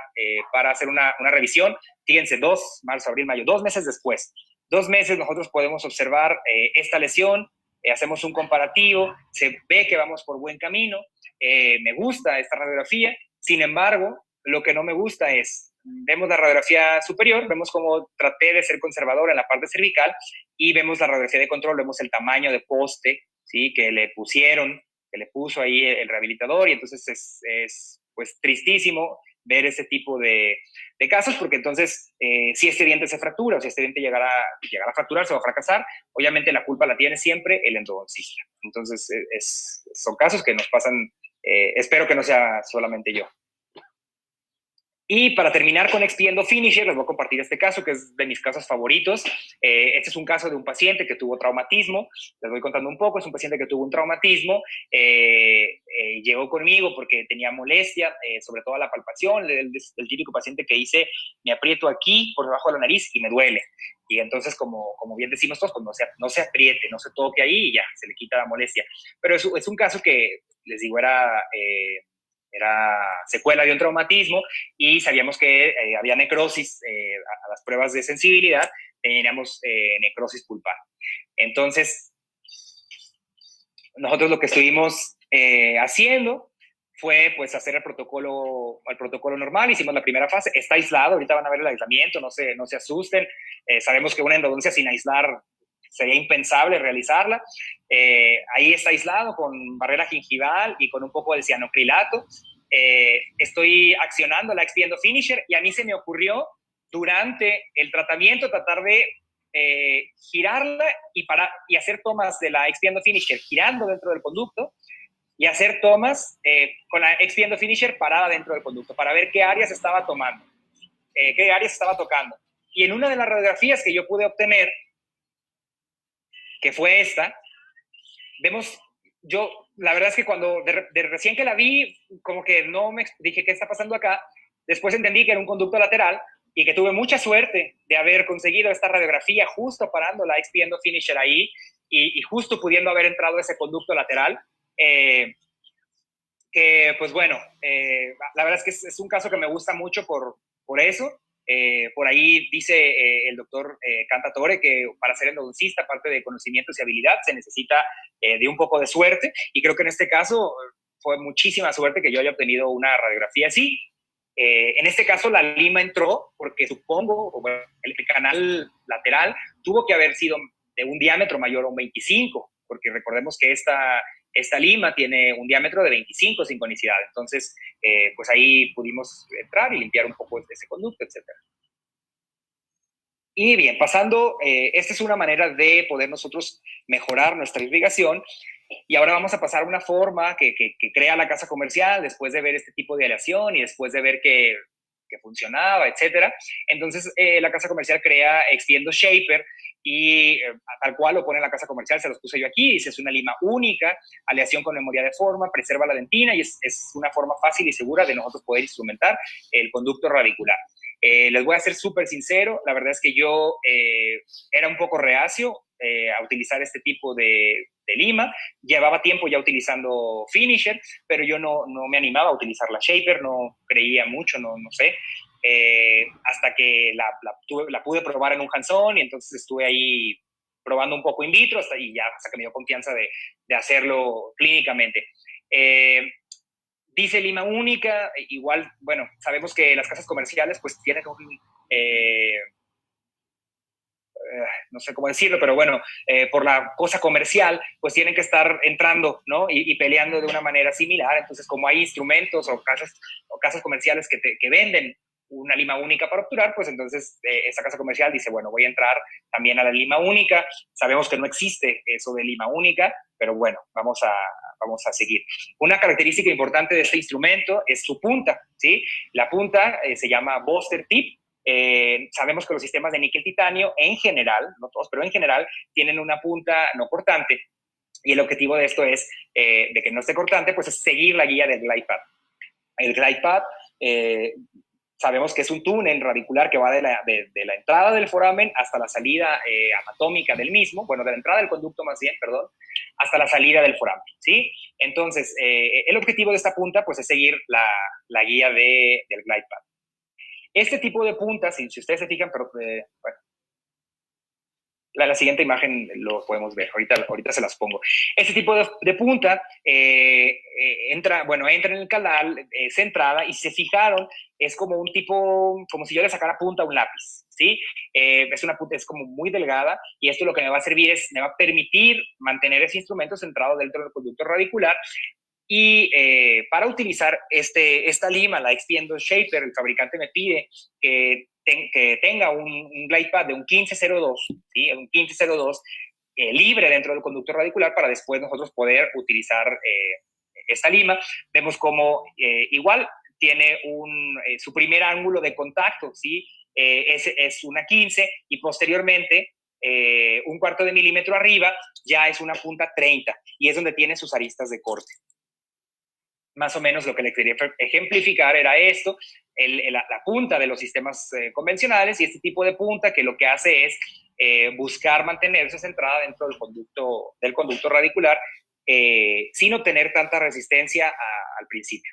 A: para hacer una revisión, fíjense, marzo, abril, mayo, 2 meses después, 2 meses nosotros podemos observar esta lesión, hacemos un comparativo, se ve que vamos por buen camino, me gusta esta radiografía, sin embargo, lo que no me gusta es, vemos la radiografía superior, vemos cómo traté de ser conservador en la parte cervical y vemos la radiografía de control, vemos el tamaño de poste, ¿sí?, que le pusieron, que le puso ahí el rehabilitador, y entonces es pues tristísimo ver ese tipo de casos, porque entonces si este diente se fractura o si este diente llegara a fracturarse o a fracasar, obviamente la culpa la tiene siempre el endodoncista. Entonces son casos que nos pasan, espero que no sea solamente yo. Y para terminar con Expiendo Finisher, les voy a compartir este caso, que es de mis casos favoritos. Este es un caso de un paciente que tuvo traumatismo. Les voy contando un poco. Es un paciente que tuvo un traumatismo. Llegó conmigo porque tenía molestia, sobre todo la palpación. El típico paciente que dice, me aprieto aquí por debajo de la nariz y me duele. Y entonces, como bien decimos todos, pues no se apriete, no se toque ahí y ya, se le quita la molestia. Pero es un caso que, les digo, era secuela de un traumatismo, y sabíamos que había necrosis a las pruebas de sensibilidad, teníamos necrosis pulpar. Entonces, nosotros lo que estuvimos haciendo fue pues hacer el protocolo normal. Hicimos la primera fase, está aislado, ahorita van a ver el aislamiento, no se asusten. Sabemos que una endodoncia sin aislar sería impensable realizarla. Ahí está aislado con barrera gingival y con un poco de cianocrilato. Estoy accionando la Expiendo Finisher, y a mí se me ocurrió durante el tratamiento tratar de girarla y hacer tomas de la Expiendo Finisher girando dentro del conducto, y hacer tomas con la Expiendo Finisher parada dentro del conducto para ver qué áreas estaba tomando, qué áreas estaba tocando. Y en una de las radiografías que yo pude obtener, que fue esta, vemos, la verdad es que cuando de recién que la vi, como que no me dije qué está pasando acá. Después entendí que era un conducto lateral y que tuve mucha suerte de haber conseguido esta radiografía justo parando la Expiendo Finisher ahí y justo pudiendo haber entrado ese conducto lateral. Que pues bueno, la verdad es que es un caso que me gusta mucho por eso. Por ahí dice el doctor Cantatore que para ser endodoncista, aparte de conocimientos y habilidad, se necesita de un poco de suerte, y creo que en este caso fue muchísima suerte que yo haya obtenido una radiografía así. En este caso la lima entró porque supongo el canal lateral tuvo que haber sido de un diámetro mayor a un 25, porque recordemos que esta lima tiene un diámetro de 25 sin conicidad. Entonces, pues ahí pudimos entrar y limpiar un poco ese conducto, etc. Y bien, pasando, esta es una manera de poder nosotros mejorar nuestra irrigación. Y ahora vamos a pasar a una forma que crea la casa comercial después de ver este tipo de aleación y después de ver que funcionaba, etcétera. Entonces, la casa comercial crea Extiendo Shaper, y tal cual lo pone la casa comercial, se los puse yo aquí. Dice, es una lima única, aleación con memoria de forma, preserva la dentina, y es una forma fácil y segura de nosotros poder instrumentar el conducto radicular. Les voy a ser súper sincero, la verdad es que yo era un poco reacio a utilizar este tipo de lima. Llevaba tiempo ya utilizando Finisher, pero yo no me animaba a utilizar la Shaper, no creía mucho, no sé. Hasta que la pude probar en un hands-on, y entonces estuve ahí probando un poco in vitro hasta que me dio confianza de hacerlo clínicamente. Dice lima única, igual, bueno, sabemos que las casas comerciales pues tienen no sé cómo decirlo, pero bueno, por la cosa comercial, pues tienen que estar entrando, ¿no? Y peleando de una manera similar. Entonces, como hay instrumentos o casas comerciales que venden una lima única para obturar, pues entonces esa casa comercial dice, bueno, voy a entrar también a la lima única. Sabemos que no existe eso de lima única, pero bueno, vamos a seguir. Una característica importante de este instrumento es su punta, ¿sí? La punta se llama Buster Tip. Sabemos que los sistemas de níquel-titanio, en general, no todos, pero en general, tienen una punta no cortante. Y el objetivo de esto es, de que no esté cortante, pues es seguir la guía del glide path. El glide path, sabemos que es un túnel radicular que va de la entrada del foramen hasta la salida anatómica del mismo, bueno, de la entrada del conducto más bien, perdón, hasta la salida del foramen, ¿sí? Entonces, el objetivo de esta punta, pues es seguir la guía del glide path. Este tipo de puntas, si ustedes se fijan, pero bueno, la siguiente imagen lo podemos ver, ahorita se las pongo. Este tipo de punta entra en el canal, centrada, y si se fijaron, es como un tipo, como si yo le sacara punta a un lápiz, ¿sí? Es una punta, es como muy delgada, y esto lo que me va a servir es, me va a permitir mantener ese instrumento centrado dentro del conducto radicular. Y para utilizar esta lima, la XP Endose Shaper, el fabricante me pide que tenga un glide path de un 1502, ¿sí? Un 1502 libre dentro del conducto radicular para después nosotros poder utilizar esta lima. Vemos como igual tiene su primer ángulo de contacto, ¿sí? Es una 15 y posteriormente un cuarto de milímetro arriba ya es una punta 30 y es donde tiene sus aristas de corte. Más o menos lo que le quería ejemplificar era esto, la punta de los sistemas convencionales, y este tipo de punta que lo que hace es buscar mantenerse centrada dentro del conducto radicular sin obtener tanta resistencia al principio.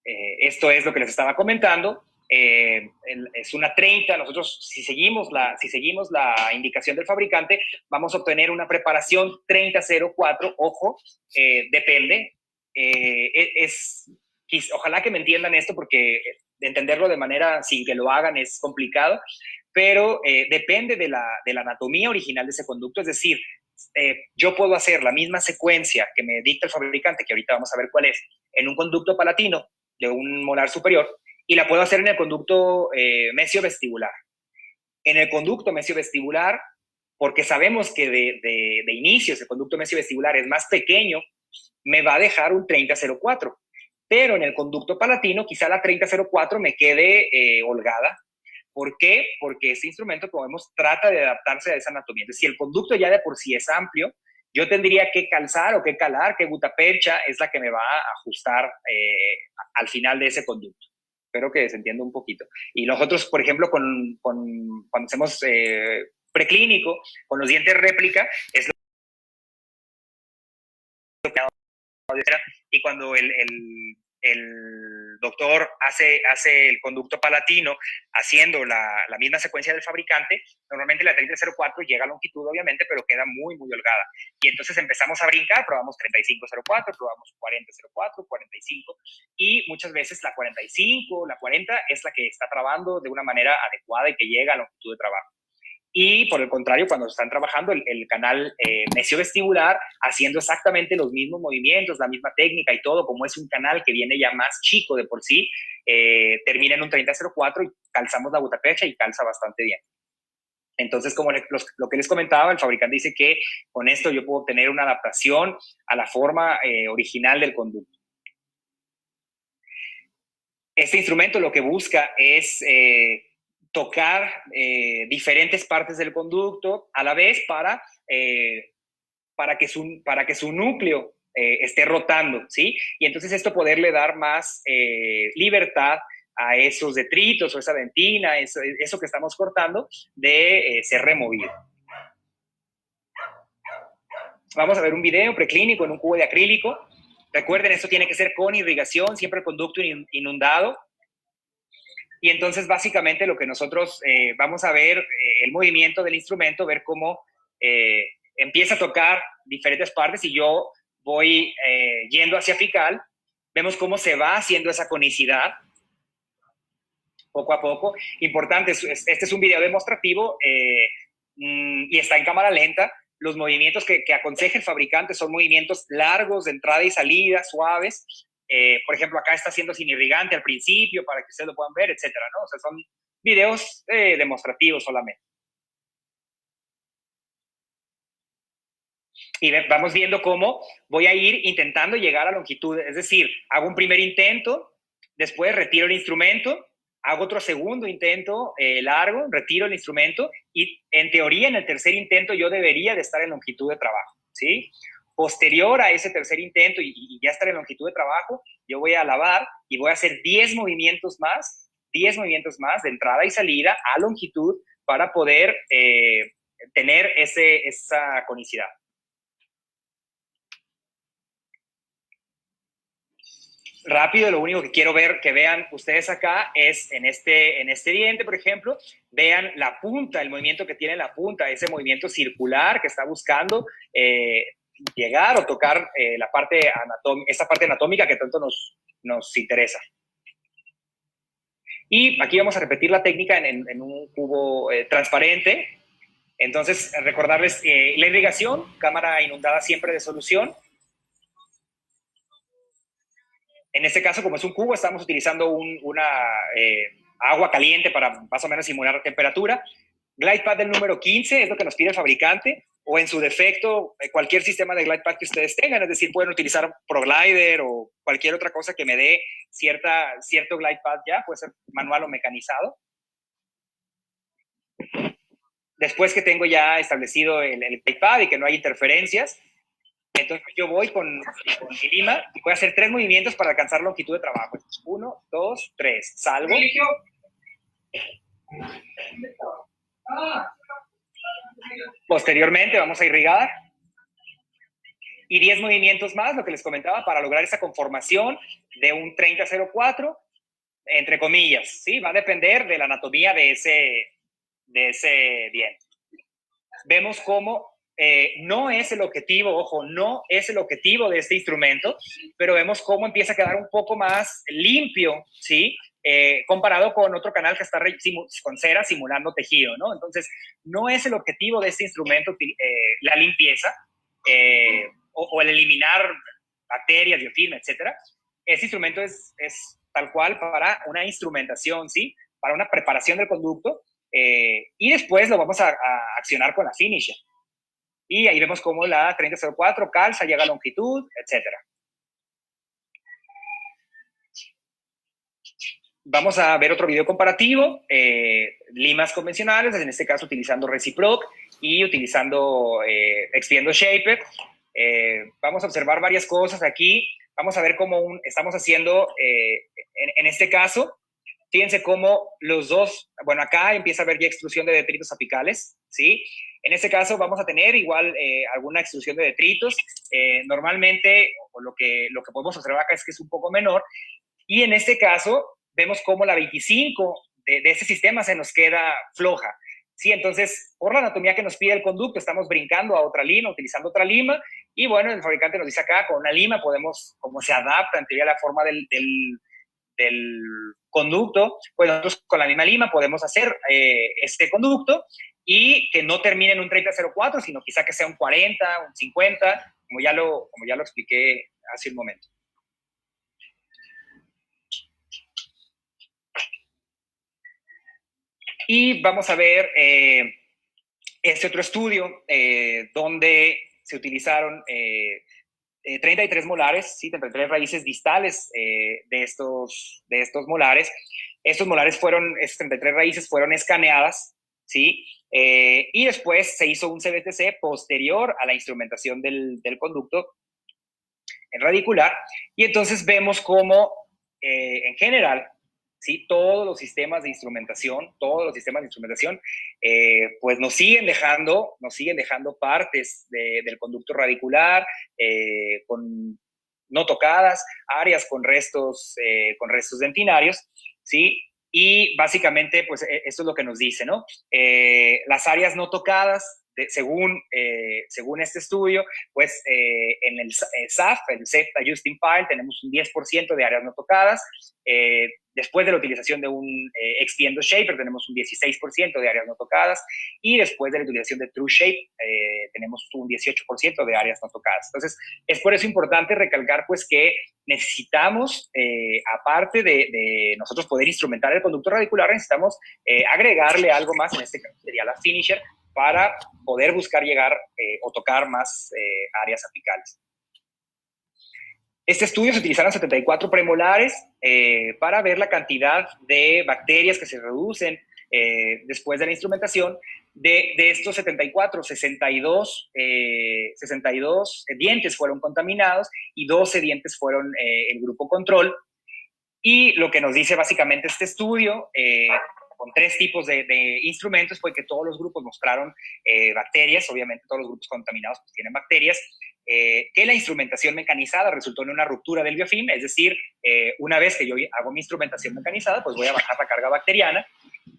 A: Esto es lo que les estaba comentando. Es una 30. Nosotros, si seguimos la indicación del fabricante, vamos a obtener una preparación 30-04. Ojo, depende. Ojalá que me entiendan esto, porque entenderlo de manera sin que lo hagan es complicado, pero depende de la anatomía original de ese conducto. Es decir, yo puedo hacer la misma secuencia que me dicta el fabricante, que ahorita vamos a ver cuál es, en un conducto palatino de un molar superior, y la puedo hacer en el conducto mesiovestibular. En el conducto mesiovestibular, porque sabemos que de inicio ese conducto mesiovestibular es más pequeño, me va a dejar un 30-04. Pero en el conducto palatino, quizá la 30-04 me quede holgada. ¿Por qué? Porque este instrumento, como vemos, trata de adaptarse a esa anatomía. Entonces, si el conducto ya de por sí es amplio, yo tendría que calzar o que calar qué gutapercha es la que me va a ajustar al final de ese conducto. Espero que se entienda un poquito. Y nosotros, por ejemplo, cuando hacemos preclínico, con los dientes réplica, es lo que y cuando el doctor hace el conducto palatino haciendo la misma secuencia del fabricante, normalmente la 30-04 llega a longitud, obviamente, pero queda muy, muy holgada. Y entonces empezamos a brincar, probamos 35-04, probamos 40-04, 45, y muchas veces la 45, la 40 es la que está trabando de una manera adecuada y que llega a longitud de trabajo. Y por el contrario, cuando están trabajando el canal mesiovestibular, haciendo exactamente los mismos movimientos, la misma técnica y todo, como es un canal que viene ya más chico de por sí, termina en un 30-04 y calzamos la gutapercha y calza bastante bien. Entonces, como lo que les comentaba, el fabricante dice que con esto yo puedo obtener una adaptación a la forma original del conducto. Este instrumento lo que busca es tocar diferentes partes del conducto a la vez para que su núcleo esté rotando, ¿sí? Y entonces esto poderle dar más libertad a esos detritos o esa dentina, eso que estamos cortando, de ser removido. Vamos a ver un video preclínico en un cubo de acrílico. Recuerden, esto tiene que ser con irrigación, siempre el conducto inundado. Y entonces, básicamente, lo que nosotros vamos a ver, el movimiento del instrumento, ver cómo empieza a tocar diferentes partes y yo voy yendo hacia apical. Vemos cómo se va haciendo esa conicidad. poco a poco. Importante, este es un video demostrativo y está en cámara lenta. Los movimientos que aconseja el fabricante son movimientos largos de entrada y salida, suaves. Por ejemplo, acá está haciendo sin irrigante al principio para que ustedes lo puedan ver, etcétera, ¿no? O sea, son videos demostrativos solamente. Y vamos viendo cómo voy a ir intentando llegar a longitud. Es decir, hago un primer intento, después retiro el instrumento, hago otro segundo intento largo, retiro el instrumento y en teoría en el tercer intento yo debería de estar en longitud de trabajo, ¿sí? Posterior a ese tercer intento y ya estar en longitud de trabajo, yo voy a lavar y voy a hacer 10 movimientos más de entrada y salida a longitud para poder tener esa conicidad. Rápido, lo único que quiero que vean ustedes acá es en este diente, por ejemplo, vean la punta, el movimiento que tiene la punta, ese movimiento circular que está buscando llegar o tocar esa parte anatómica que tanto nos interesa. Y aquí vamos a repetir la técnica en un cubo transparente. Entonces, recordarles la irrigación, cámara inundada siempre de solución. En este caso, como es un cubo, estamos utilizando una agua caliente para más o menos simular temperatura. Glide Pad del número 15 es lo que nos pide el fabricante, o en su defecto, cualquier sistema de Glide Pad que ustedes tengan, es decir, pueden utilizar ProGlider o cualquier otra cosa que me dé cierto Glide Pad ya, puede ser manual o mecanizado. Después que tengo ya establecido el Glide Pad y que no hay interferencias, entonces yo voy con mi lima y voy a hacer 3 movimientos para alcanzar longitud de trabajo. 1, 2, 3. Salgo. Posteriormente vamos a irrigar. Y 10 movimientos más, lo que les comentaba, para lograr esa conformación de un 30-04, entre comillas, ¿sí? Va a depender de la anatomía de ese diente. Vemos cómo no es el objetivo, ojo, no es el objetivo de este instrumento, pero vemos cómo empieza a quedar un poco más limpio, ¿sí? Comparado con otro canal que está con cera simulando tejido, ¿no? Entonces, no es el objetivo de este instrumento la limpieza o el eliminar bacterias, biofilm, etcétera. Este instrumento es tal cual para una instrumentación, ¿sí? Para una preparación del conducto. Y después lo vamos a accionar con la finisher. Y ahí vemos cómo la 3004 calza, llega a longitud, etc. Vamos a ver otro video comparativo, limas convencionales, en este caso utilizando Reciproc y utilizando Expiendo Shaper. Vamos a observar varias cosas aquí. Vamos a ver cómo estamos haciendo, en este caso, fíjense cómo los dos, bueno, acá empieza a haber ya extrusión de detritos apicales, ¿sí? En este caso vamos a tener igual alguna extrusión de detritos. Normalmente, lo que podemos observar acá es que es un poco menor. Y en este caso, vemos cómo la 25 de este sistema se nos queda floja, ¿sí? Entonces, por la anatomía que nos pide el conducto, estamos brincando a otra lima, utilizando otra lima. Y bueno, el fabricante nos dice acá, con una lima podemos, como se adapta en teoría la forma del conducto, pues nosotros con la misma lima podemos hacer este conducto y que no termine en un 30-04, sino quizá que sea un 40, un 50, como ya lo expliqué hace un momento. Y vamos a ver este otro estudio donde se utilizaron 33 molares, ¿sí? 33 raíces distales de estos molares. Estos 33 raíces fueron escaneadas, ¿sí? Y después se hizo un CBTC posterior a la instrumentación del conducto en radicular. Y entonces vemos cómo, en general, ¿sí? Todos los sistemas de instrumentación, pues nos siguen dejando partes del conducto radicular no tocadas, áreas con restos dentinarios, ¿sí? Y básicamente, pues esto es lo que nos dice, ¿no? Las áreas no tocadas, según este estudio, pues en el SAF, el Safe Adjusting File, tenemos un 10% de áreas no tocadas. después de la utilización de un Extiendo Shaper tenemos un 16% de áreas no tocadas, y después de la utilización de True Shape tenemos un 18% de áreas no tocadas. Entonces, es por eso importante recalcar pues que necesitamos, aparte de nosotros poder instrumentar el conducto radicular, necesitamos agregarle algo más, en este caso sería la finisher, para poder buscar llegar o tocar más áreas apicales. Este estudio se utilizaron 74 premolares para ver la cantidad de bacterias que se reducen después de la instrumentación. De estos 74, 62 dientes fueron contaminados y 12 dientes fueron el grupo control. Y lo que nos dice básicamente este estudio, con 3 tipos de instrumentos, fue que todos los grupos mostraron bacterias. Obviamente todos los grupos contaminados pues, tienen bacterias. Que la instrumentación mecanizada resultó en una ruptura del biofilm, es decir, una vez que yo hago mi instrumentación mecanizada, pues voy a bajar la carga bacteriana,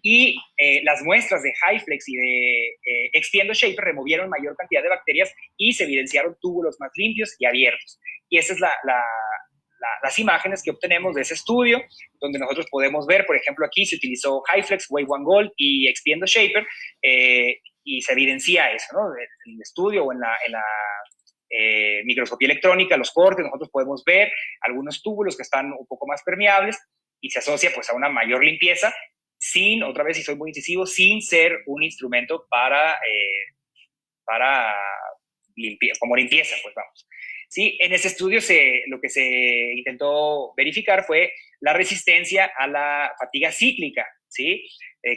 A: y las muestras de HyFlex y de Extiendo Shaper removieron mayor cantidad de bacterias y se evidenciaron túbulos más limpios y abiertos. Y esa es las imágenes que obtenemos de ese estudio, donde nosotros podemos ver, por ejemplo, aquí se utilizó HyFlex, Wave One Gold y Extiendo Shaper, y se evidencia eso, ¿no? En el estudio o en la microscopía electrónica, los cortes, nosotros podemos ver algunos túbulos que están un poco más permeables y se asocia pues a una mayor limpieza, sin, otra vez, si soy muy incisivo, sin ser un instrumento para como limpieza, pues vamos. Sí, en ese estudio lo que se intentó verificar fue la resistencia a la fatiga cíclica, ¿sí?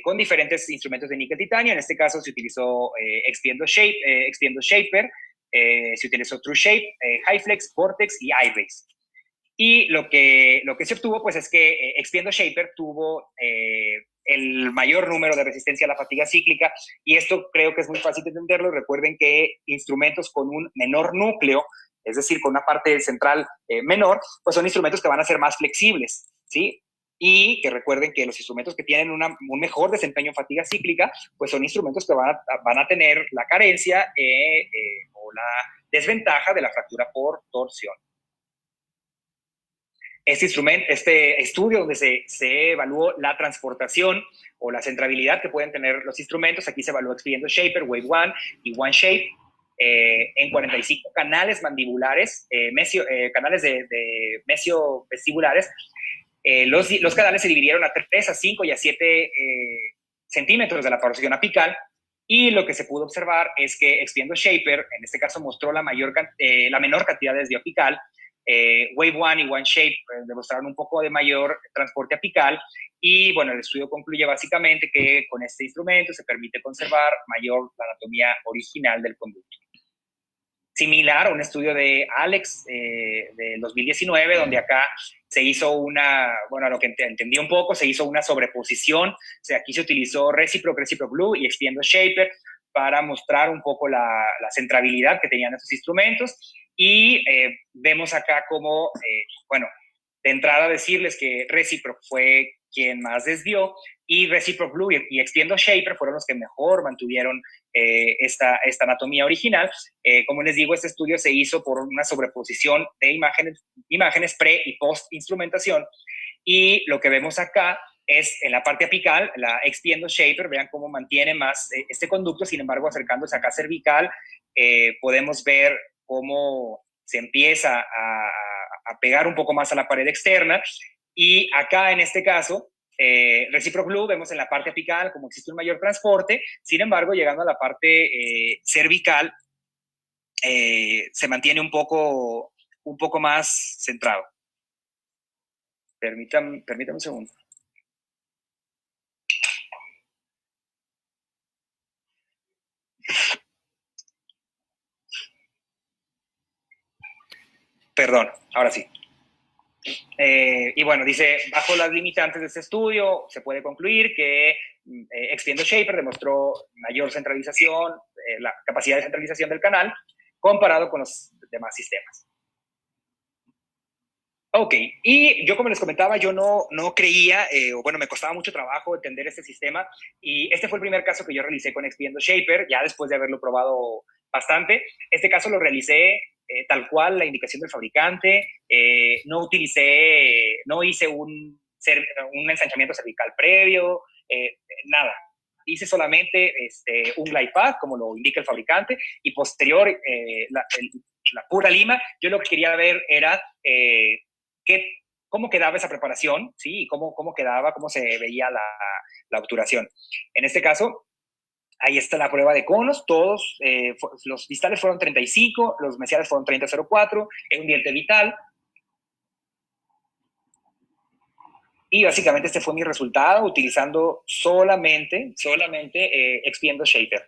A: Con diferentes instrumentos de níquel titanio. En este caso se utilizó Extiendo Shaper, se utilizó True Shape, HyFlex, Vortex y iBase. Y lo que se obtuvo pues es que Extiendo Shaper tuvo el mayor número de resistencia a la fatiga cíclica, y esto creo que es muy fácil de entenderlo. Recuerden que instrumentos con un menor núcleo, es decir, con una parte central menor, pues son instrumentos que van a ser más flexibles, ¿sí? Y que recuerden que los instrumentos que tienen un mejor desempeño en fatiga cíclica, pues son instrumentos que van a tener la carencia o la desventaja de la fractura por torsión. Este estudio donde se evaluó la transportación o la centrabilidad que pueden tener los instrumentos, aquí se evaluó Extiendo Shaper, Wave One y One Shape, en 45 canales mandibulares, canales de mesio-vestibulares. Los canales se dividieron a 3, a 5 y a 7 centímetros de la porción apical, y lo que se pudo observar es que Extiendo Shaper, en este caso, mostró la menor cantidad de desvío apical. Wave One y One Shape demostraron un poco de mayor transporte apical, y bueno, el estudio concluye básicamente que con este instrumento se permite conservar mayor la anatomía original del conducto. Similar a un estudio de Alex del 2019, donde acá se hizo bueno, a lo que entendí un poco, se hizo una sobreposición. O sea, aquí se utilizó Reciproc Glue y Extiendo Shaper para mostrar un poco la centrabilidad que tenían estos instrumentos. Y vemos acá como, bueno, de entrada decirles que Reciproc fue quien más desvió, y Reciproc Glue y Extiendo Shaper fueron los que mejor mantuvieron esta anatomía original. Como les digo, este estudio se hizo por una sobreposición de imágenes pre y post instrumentación, y lo que vemos acá es en la parte apical, la Extiendo Shaper, vean cómo mantiene más este conducto. Sin embargo, acercándose acá cervical, podemos ver cómo se empieza a pegar un poco más a la pared externa. Y acá, en este caso, Reciproc Glue, vemos en la parte apical como existe un mayor transporte. Sin embargo, llegando a la parte cervical, se mantiene un poco más centrado. Permítame un segundo. Perdón, ahora sí. Y bueno, dice, bajo las limitantes de este estudio, se puede concluir que Extiendo Shaper demostró mayor centralización, la capacidad de centralización del canal, comparado con los demás sistemas. Ok, y yo, como les comentaba, yo no creía, o bueno, me costaba mucho trabajo entender este sistema, y este fue el primer caso que yo realicé con Extiendo Shaper, ya después de haberlo probado bastante. Este caso lo realicé tal cual la indicación del fabricante. No hice un un ensanchamiento cervical previo, nada. Hice solamente un glide path, como lo indica el fabricante, y posterior, la pura lima. Yo lo que quería ver era cómo quedaba esa preparación, ¿sí? Y cómo quedaba, cómo se veía la obturación. En este caso, ahí está la prueba de conos, todos, los distales fueron 35, los mesiales fueron 30.04, es un diente vital. Y básicamente este fue mi resultado, utilizando solamente Expiendo Shaper.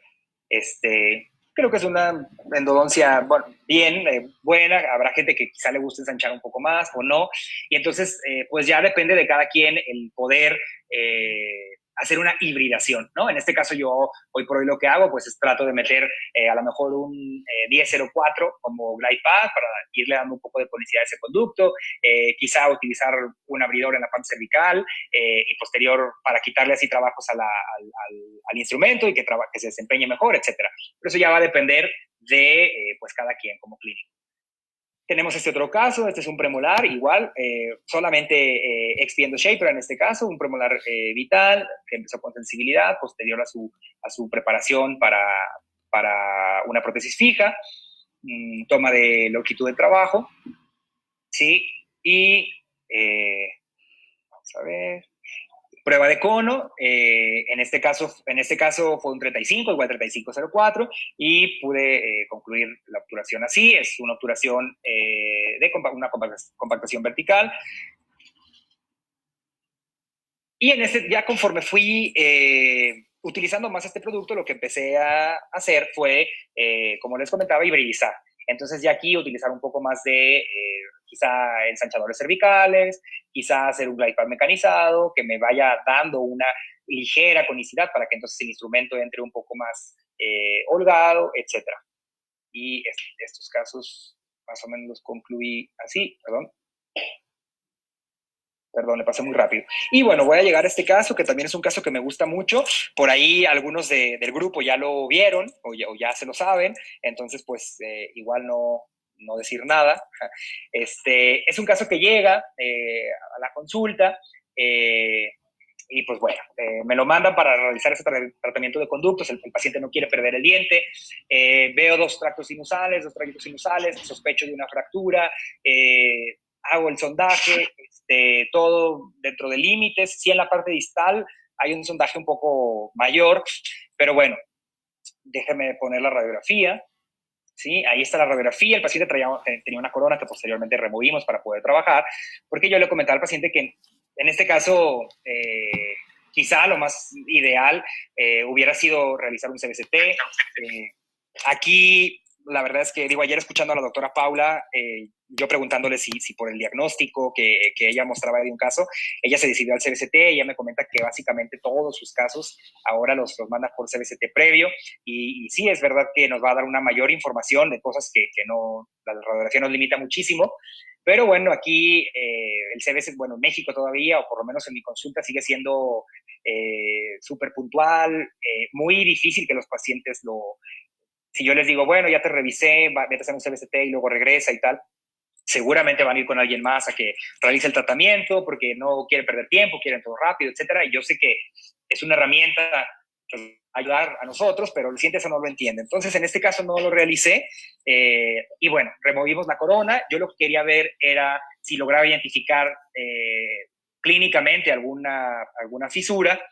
A: Creo que es una endodoncia, bueno, bien, buena. Habrá gente que quizá le guste ensanchar un poco más o no. Y entonces, pues ya depende de cada quien el poder hacer una hibridación, ¿no? En este caso yo hoy por hoy lo que hago pues es trato de meter a lo mejor un 1004 como glide path para irle dando un poco de publicidad a ese conducto, quizá utilizar un abridor en la parte cervical y posterior para quitarle así trabajos al instrumento y que se desempeñe mejor, etcétera. Pero eso ya va a depender de pues cada quien como clínico. Tenemos este otro caso, este es un premolar, igual, solamente Expiendo Shaper en este caso, un premolar vital, que empezó con sensibilidad, posterior a su preparación para una prótesis fija, toma de longitud de trabajo, ¿sí? Y, vamos a ver, prueba de cono, en este caso fue un 35, igual 35.04, y pude concluir la obturación así. Es una obturación de una compactación vertical. Y ya conforme fui utilizando más este producto, lo que empecé a hacer fue, como les comentaba, hibridizar. Entonces ya aquí utilizar un poco más de quizá ensanchadores cervicales, quizá hacer un glide path mecanizado que me vaya dando una ligera conicidad para que entonces el instrumento entre un poco más holgado, etc. Y estos casos más o menos los concluí así, Perdón, le pasé muy rápido. Y bueno, voy a llegar a este caso, que también es un caso que me gusta mucho. Por ahí algunos del grupo ya lo vieron o ya se lo saben. Entonces, pues igual no decir nada. Es un caso que llega a la consulta y pues bueno, me lo mandan para realizar ese tratamiento de conductos. El paciente no quiere perder el diente. Veo dos tractos sinusales, sospecho de una fractura. Hago el sondaje, todo dentro de límites. Sí, en la parte distal hay un sondaje un poco mayor, pero bueno, déjeme poner la radiografía. ¿Sí? Ahí está la radiografía. El paciente tenía una corona que posteriormente removimos para poder trabajar, porque yo le comentaba al paciente que en este caso quizá lo más ideal hubiera sido realizar un CBCT. Aquí la verdad es que, ayer escuchando a la doctora Paula, yo preguntándole si por el diagnóstico que ella mostraba de un caso, ella se decidió al CBCT. Ella me comenta que básicamente todos sus casos ahora los manda por CBCT previo, y sí, es verdad que nos va a dar una mayor información de cosas que no, la radiografía nos limita muchísimo, pero bueno, aquí el CBCT, bueno, en México todavía, o por lo menos en mi consulta, sigue siendo súper puntual, muy difícil que los pacientes si yo les digo, bueno, ya te revisé, vete a hacer un CBCT y luego regresa y tal, seguramente van a ir con alguien más a que realice el tratamiento porque no quieren perder tiempo, quieren todo rápido, etcétera. Y yo sé que es una herramienta pues, ayudar a nosotros, pero el paciente eso no lo entiende. Entonces, en este caso no lo realicé y bueno, removimos la corona. Yo lo que quería ver era si lograba identificar clínicamente alguna fisura.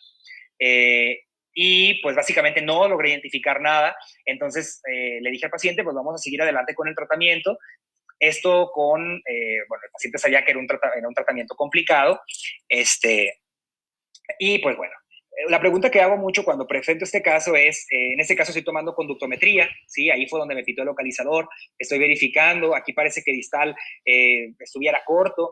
A: Y pues básicamente no logré identificar nada. Entonces le dije al paciente, pues vamos a seguir adelante con el tratamiento. Esto bueno, el paciente sabía que era un tratamiento complicado. Y pues bueno, la pregunta que hago mucho cuando presento este caso es, en este caso estoy tomando conductometría, ¿sí? Ahí fue donde me pitó el localizador, estoy verificando, aquí parece que distal estuviera corto.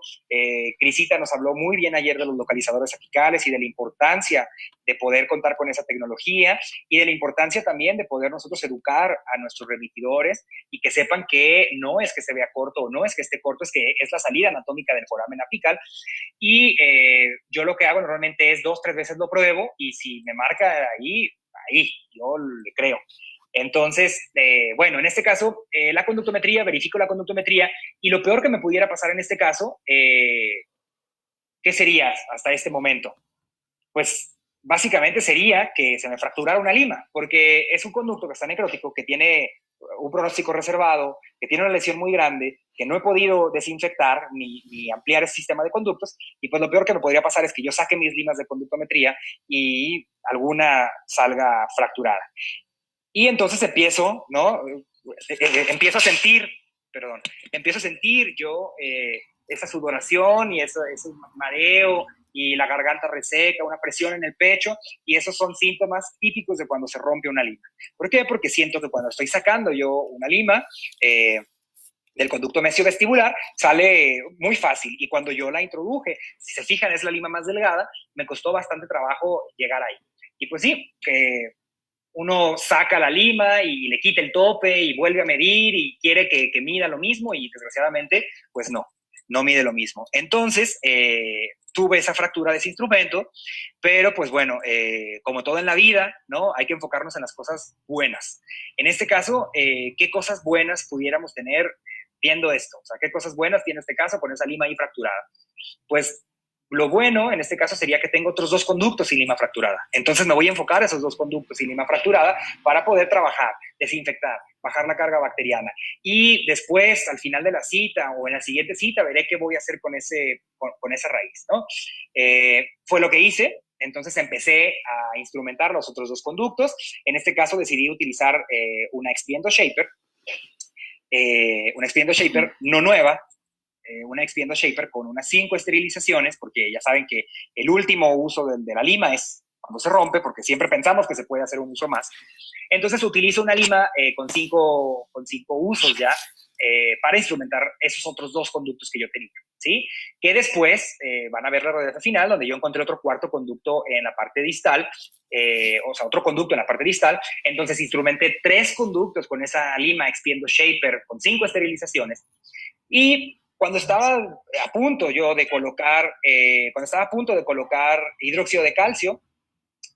A: Crisita nos habló muy bien ayer de los localizadores apicales y de la importancia de poder contar con esa tecnología y de la importancia también de poder nosotros educar a nuestros remitidores y que sepan que no es que se vea corto o no es que esté corto, es que es la salida anatómica del foramen apical. Y yo lo que hago normalmente es 2-3 veces lo pruebo y si me marca ahí, yo le creo. Entonces, bueno, en este caso, la conductometría, verifico la conductometría y lo peor que me pudiera pasar en este caso, que ¿qué sería hasta este momento? Pues básicamente sería que se me fracturara una lima, porque es un conducto que está necrótico, que tiene un pronóstico reservado, que tiene una lesión muy grande, que no he podido desinfectar ni ampliar el sistema de conductos, y pues lo peor que me podría pasar es que yo saque mis limas de conductometría y alguna salga fracturada. Y entonces empiezo, ¿no? Empiezo a sentir, perdón, empiezo a sentir yo esa sudoración y ese mareo y la garganta reseca, una presión en el pecho, y esos son síntomas típicos de cuando se rompe una lima. ¿Por qué? Porque siento que cuando estoy sacando yo una lima del conducto mesiovestibular, sale muy fácil, y cuando yo la introduje, si se fijan, es la lima más delgada, me costó bastante trabajo llegar ahí. Y pues sí, uno saca la lima y le quita el tope y vuelve a medir y quiere que mida lo mismo, y desgraciadamente, pues no mide lo mismo. Entonces, tuve esa fractura de ese instrumento, pero pues bueno, como todo en la vida, ¿no? Hay que enfocarnos en las cosas buenas. En este caso, ¿qué cosas buenas pudiéramos tener viendo esto? O sea, ¿qué cosas buenas tiene este caso con esa lima ahí fracturada? Pues lo bueno en este caso sería que tengo otros dos conductos sin lima fracturada. Entonces me voy a enfocar esos dos conductos sin lima fracturada para poder trabajar, desinfectar, bajar la carga bacteriana. Y después, al final de la cita o en la siguiente cita, veré qué voy a hacer con esa raíz, ¿no? Fue lo que hice. Entonces empecé a instrumentar los otros dos conductos. En este caso decidí utilizar una Expiendo Shaper no nueva, una Expiendo Shaper con unas 5 esterilizaciones, porque ya saben que el último uso de la lima es cuando se rompe, porque siempre pensamos que se puede hacer un uso más. Entonces utilizo una lima con cinco usos ya, para instrumentar esos otros dos conductos que yo tenía, ¿sí? Que después van a ver la radiografía final, donde yo encontré otro cuarto conducto en la parte distal, o sea, otro conducto en la parte distal. Entonces instrumenté 3 conductos con esa lima Expiendo Shaper con 5 esterilizaciones. Y cuando estaba a punto yo de colocar, hidróxido de calcio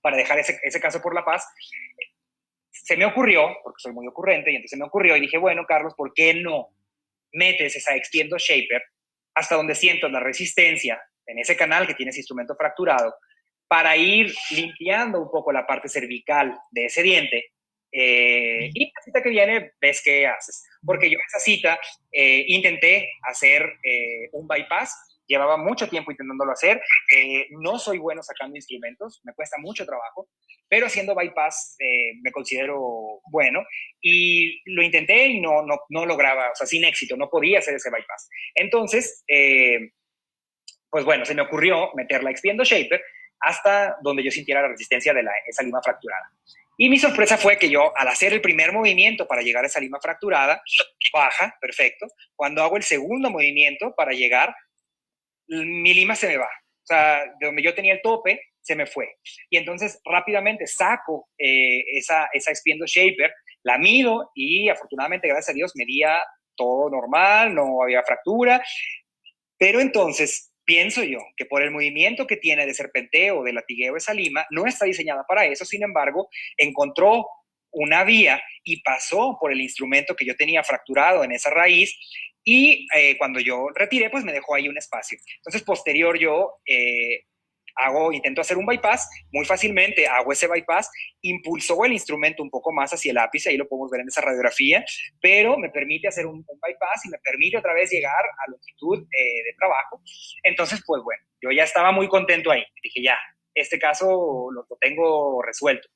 A: para dejar ese caso por la paz, se me ocurrió, porque soy muy ocurrente, y entonces me ocurrió y dije, bueno, Carlos, ¿por qué no metes esa Extiendo Shaper hasta donde sientas la resistencia en ese canal que tienes instrumento fracturado, para ir limpiando un poco la parte cervical de ese diente? Y la cita que viene ves qué haces. Porque yo en esa cita intenté hacer un bypass, llevaba mucho tiempo intentándolo hacer, no soy bueno sacando instrumentos, me cuesta mucho trabajo, pero haciendo bypass me considero bueno, y lo intenté y no lograba, o sea, sin éxito, no podía hacer ese bypass. Entonces, pues bueno, se me ocurrió meter la Expiendo Shaper hasta donde yo sintiera la resistencia de esa lima fracturada. Y mi sorpresa fue que yo, al hacer el primer movimiento para llegar a esa lima fracturada, baja, perfecto. Cuando hago el segundo movimiento para llegar, mi lima se me va. O sea, de donde yo tenía el tope, se me fue. Y entonces rápidamente saco esa Expiendo Shaper, la mido, y afortunadamente, gracias a Dios, medía todo normal, no había fractura. Pero entonces pienso yo que por el movimiento que tiene de serpenteo, de latigueo esa lima, no está diseñada para eso. Sin embargo, encontró una vía y pasó por el instrumento que yo tenía fracturado en esa raíz, y cuando yo retiré, pues me dejó ahí un espacio. Entonces, posterior yo intento hacer un bypass, muy fácilmente hago ese bypass, impulsó el instrumento un poco más hacia el ápice, ahí lo podemos ver en esa radiografía, pero me permite hacer un bypass y me permite otra vez llegar a longitud de trabajo. Entonces, pues bueno, yo ya estaba muy contento ahí, dije ya, este caso lo tengo resuelto.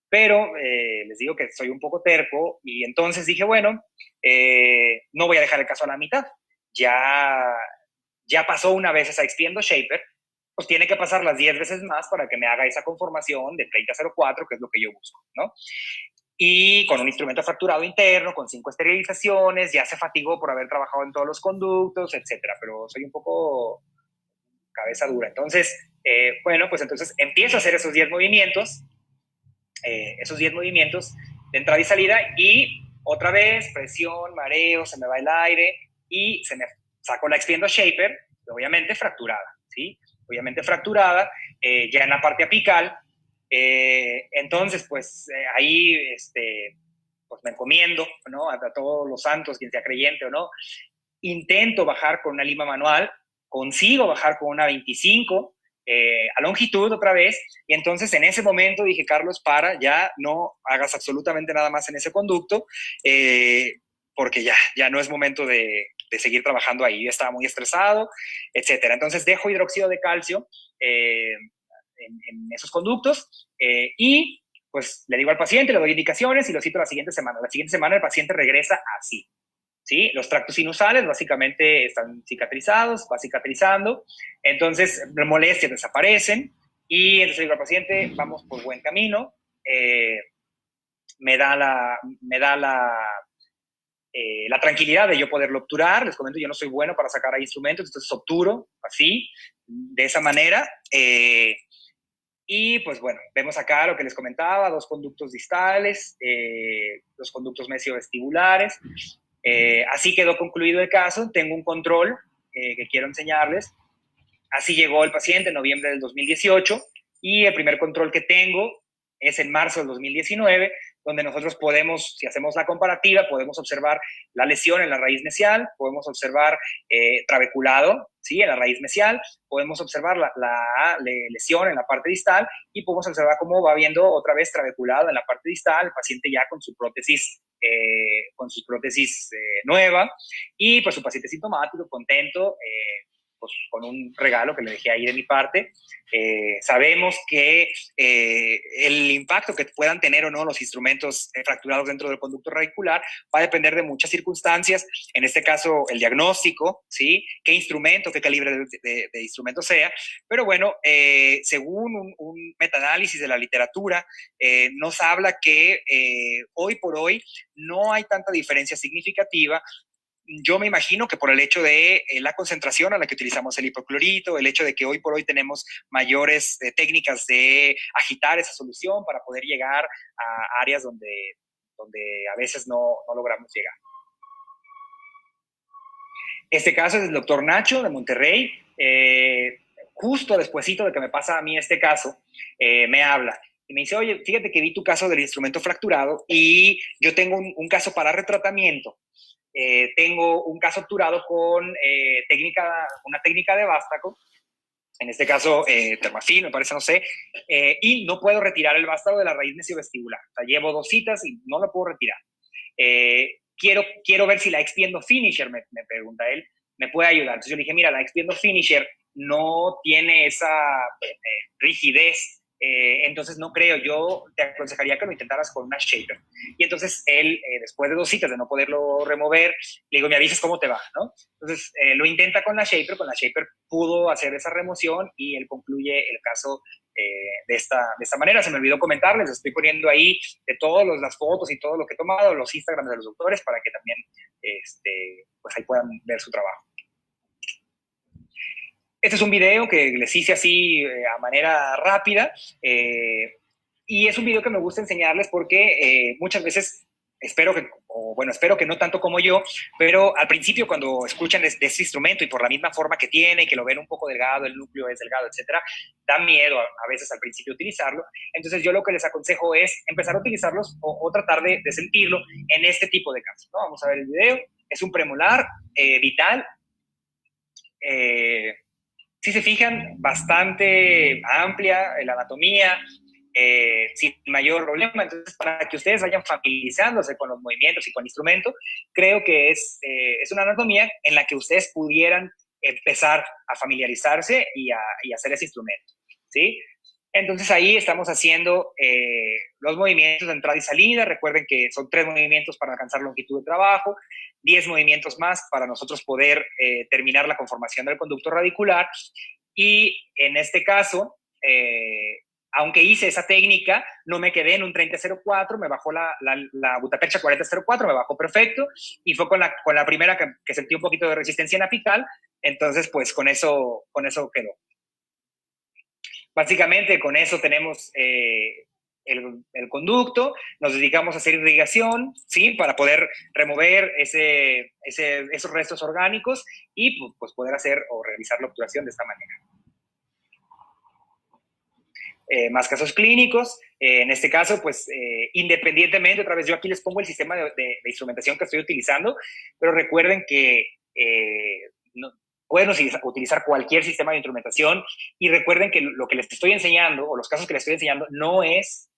A: Pero les digo que soy un poco terco, y entonces dije, bueno, no voy a dejar el caso a la mitad. Ya pasó una vez esa Expiendo Shaper, pues tiene que pasar las 10 veces más para que me haga esa conformación de 30-04, que es lo que yo busco, ¿no? Y con un instrumento fracturado interno, con 5 esterilizaciones, ya se fatigó por haber trabajado en todos los conductos, etcétera, pero soy un poco cabeza dura. Entonces, bueno, pues entonces empiezo a hacer esos 10 movimientos de entrada y salida, y otra vez presión, mareo, se me va el aire y se me saco la Expiendo Shaper, obviamente fracturada, ¿sí? Obviamente fracturada, ya en la parte apical. Entonces, pues ahí pues me encomiendo, ¿no? A todos los santos, quien sea creyente o no. Intento bajar con una lima manual, consigo bajar con una 25 a longitud otra vez, y entonces en ese momento dije, Carlos, ya no hagas absolutamente nada más en ese conducto, porque ya no es momento de seguir trabajando ahí, ya estaba muy estresado, etcétera. Entonces dejo hidróxido de calcio en esos conductos y pues le digo al paciente, le doy indicaciones y lo cito la siguiente semana. La siguiente semana el paciente regresa así. ¿Sí? Los tractos sinusales básicamente están cicatrizados, va cicatrizando, entonces las molestias desaparecen y entonces digo al paciente, vamos por buen camino, me da la tranquilidad de yo poderlo obturar. Les comento, yo no soy bueno para sacar ahí instrumentos, entonces obturo así, de esa manera. Y pues bueno, vemos acá lo que les comentaba, 2 conductos distales, 2 conductos mesiovestibulares. Así quedó concluido el caso. Tengo un control que quiero enseñarles. Así llegó el paciente en noviembre del 2018 y el primer control que tengo es en marzo del 2019, donde nosotros podemos, si hacemos la comparativa, podemos observar la lesión en la raíz mesial, podemos observar trabeculado, ¿sí? En la raíz mesial, podemos observar la lesión en la parte distal y podemos observar cómo va viendo otra vez trabeculado en la parte distal, el paciente ya con su prótesis nueva y pues su paciente sintomático, contento, pues, con un regalo que le dejé ahí de mi parte. Sabemos que el impacto que puedan tener o no los instrumentos fracturados dentro del conducto radicular va a depender de muchas circunstancias, en este caso el diagnóstico, ¿sí? Qué instrumento, qué calibre de instrumento sea, pero bueno, según un metaanálisis de la literatura, nos habla que hoy por hoy no hay tanta diferencia significativa. Yo me imagino que por el hecho de la concentración a la que utilizamos el hipoclorito, el hecho de que hoy por hoy tenemos mayores técnicas de agitar esa solución para poder llegar a áreas donde a veces no logramos llegar. Este caso es del doctor Nacho de Monterrey. Justo despuesito de que me pasa a mí este caso, me habla y me dice, oye, fíjate que vi tu caso del instrumento fracturado y yo tengo un caso para retratamiento. Tengo un caso obturado con una técnica de vástago, en este caso termafil, me parece, no sé, y no puedo retirar el vástago de la raíz mesiovestibular. O sea, llevo 2 citas y no lo puedo retirar. Quiero ver si la Expiendo Finisher, me pregunta él, me puede ayudar. Entonces yo le dije, mira, la Expiendo Finisher no tiene esa rigidez, entonces no creo, yo te aconsejaría que lo intentaras con una shaper. Y entonces él, después de 2 citas de no poderlo remover, le digo, me avisas cómo te va, ¿no? Entonces lo intenta con la shaper pudo hacer esa remoción y él concluye el caso de esta manera. Se me olvidó comentarles, estoy poniendo ahí de todas las fotos y todo lo que he tomado, los Instagrams de los doctores, para que también pues ahí puedan ver su trabajo. Este es un video que les hice así a manera rápida y es un video que me gusta enseñarles porque muchas veces espero que no tanto como yo, pero al principio cuando escuchan de este instrumento y por la misma forma que tiene, que lo ven un poco delgado, el núcleo es delgado, etcétera, da miedo a veces al principio utilizarlo. Entonces yo lo que les aconsejo es empezar a utilizarlos o tratar de sentirlo en este tipo de casos, ¿no? Vamos a ver el video. Es un premolar vital. Si se fijan, bastante amplia la anatomía, sin mayor problema. Entonces, para que ustedes vayan familiarizándose con los movimientos y con el instrumento, creo que es una anatomía en la que ustedes pudieran empezar a familiarizarse y a hacer ese instrumento, ¿sí? Entonces ahí estamos haciendo los movimientos de entrada y salida. Recuerden que son 3 movimientos para alcanzar longitud de trabajo, 10 movimientos más para nosotros poder terminar la conformación del conducto radicular. Y en este caso, aunque hice esa técnica, no me quedé en un 30-04, me bajó la butapercha 40-04, me bajó perfecto, y fue con la primera que sentí un poquito de resistencia en apical. Entonces, pues con eso quedó. Básicamente con eso tenemos el conducto, nos dedicamos a hacer irrigación, ¿sí? Para poder remover esos restos orgánicos y pues poder hacer o realizar la obturación de esta manera. Más casos clínicos, en este caso, pues independientemente, otra vez yo aquí les pongo el sistema de instrumentación que estoy utilizando, pero recuerden que pueden utilizar cualquier sistema de instrumentación y recuerden que lo que les estoy enseñando o los casos que les estoy enseñando no es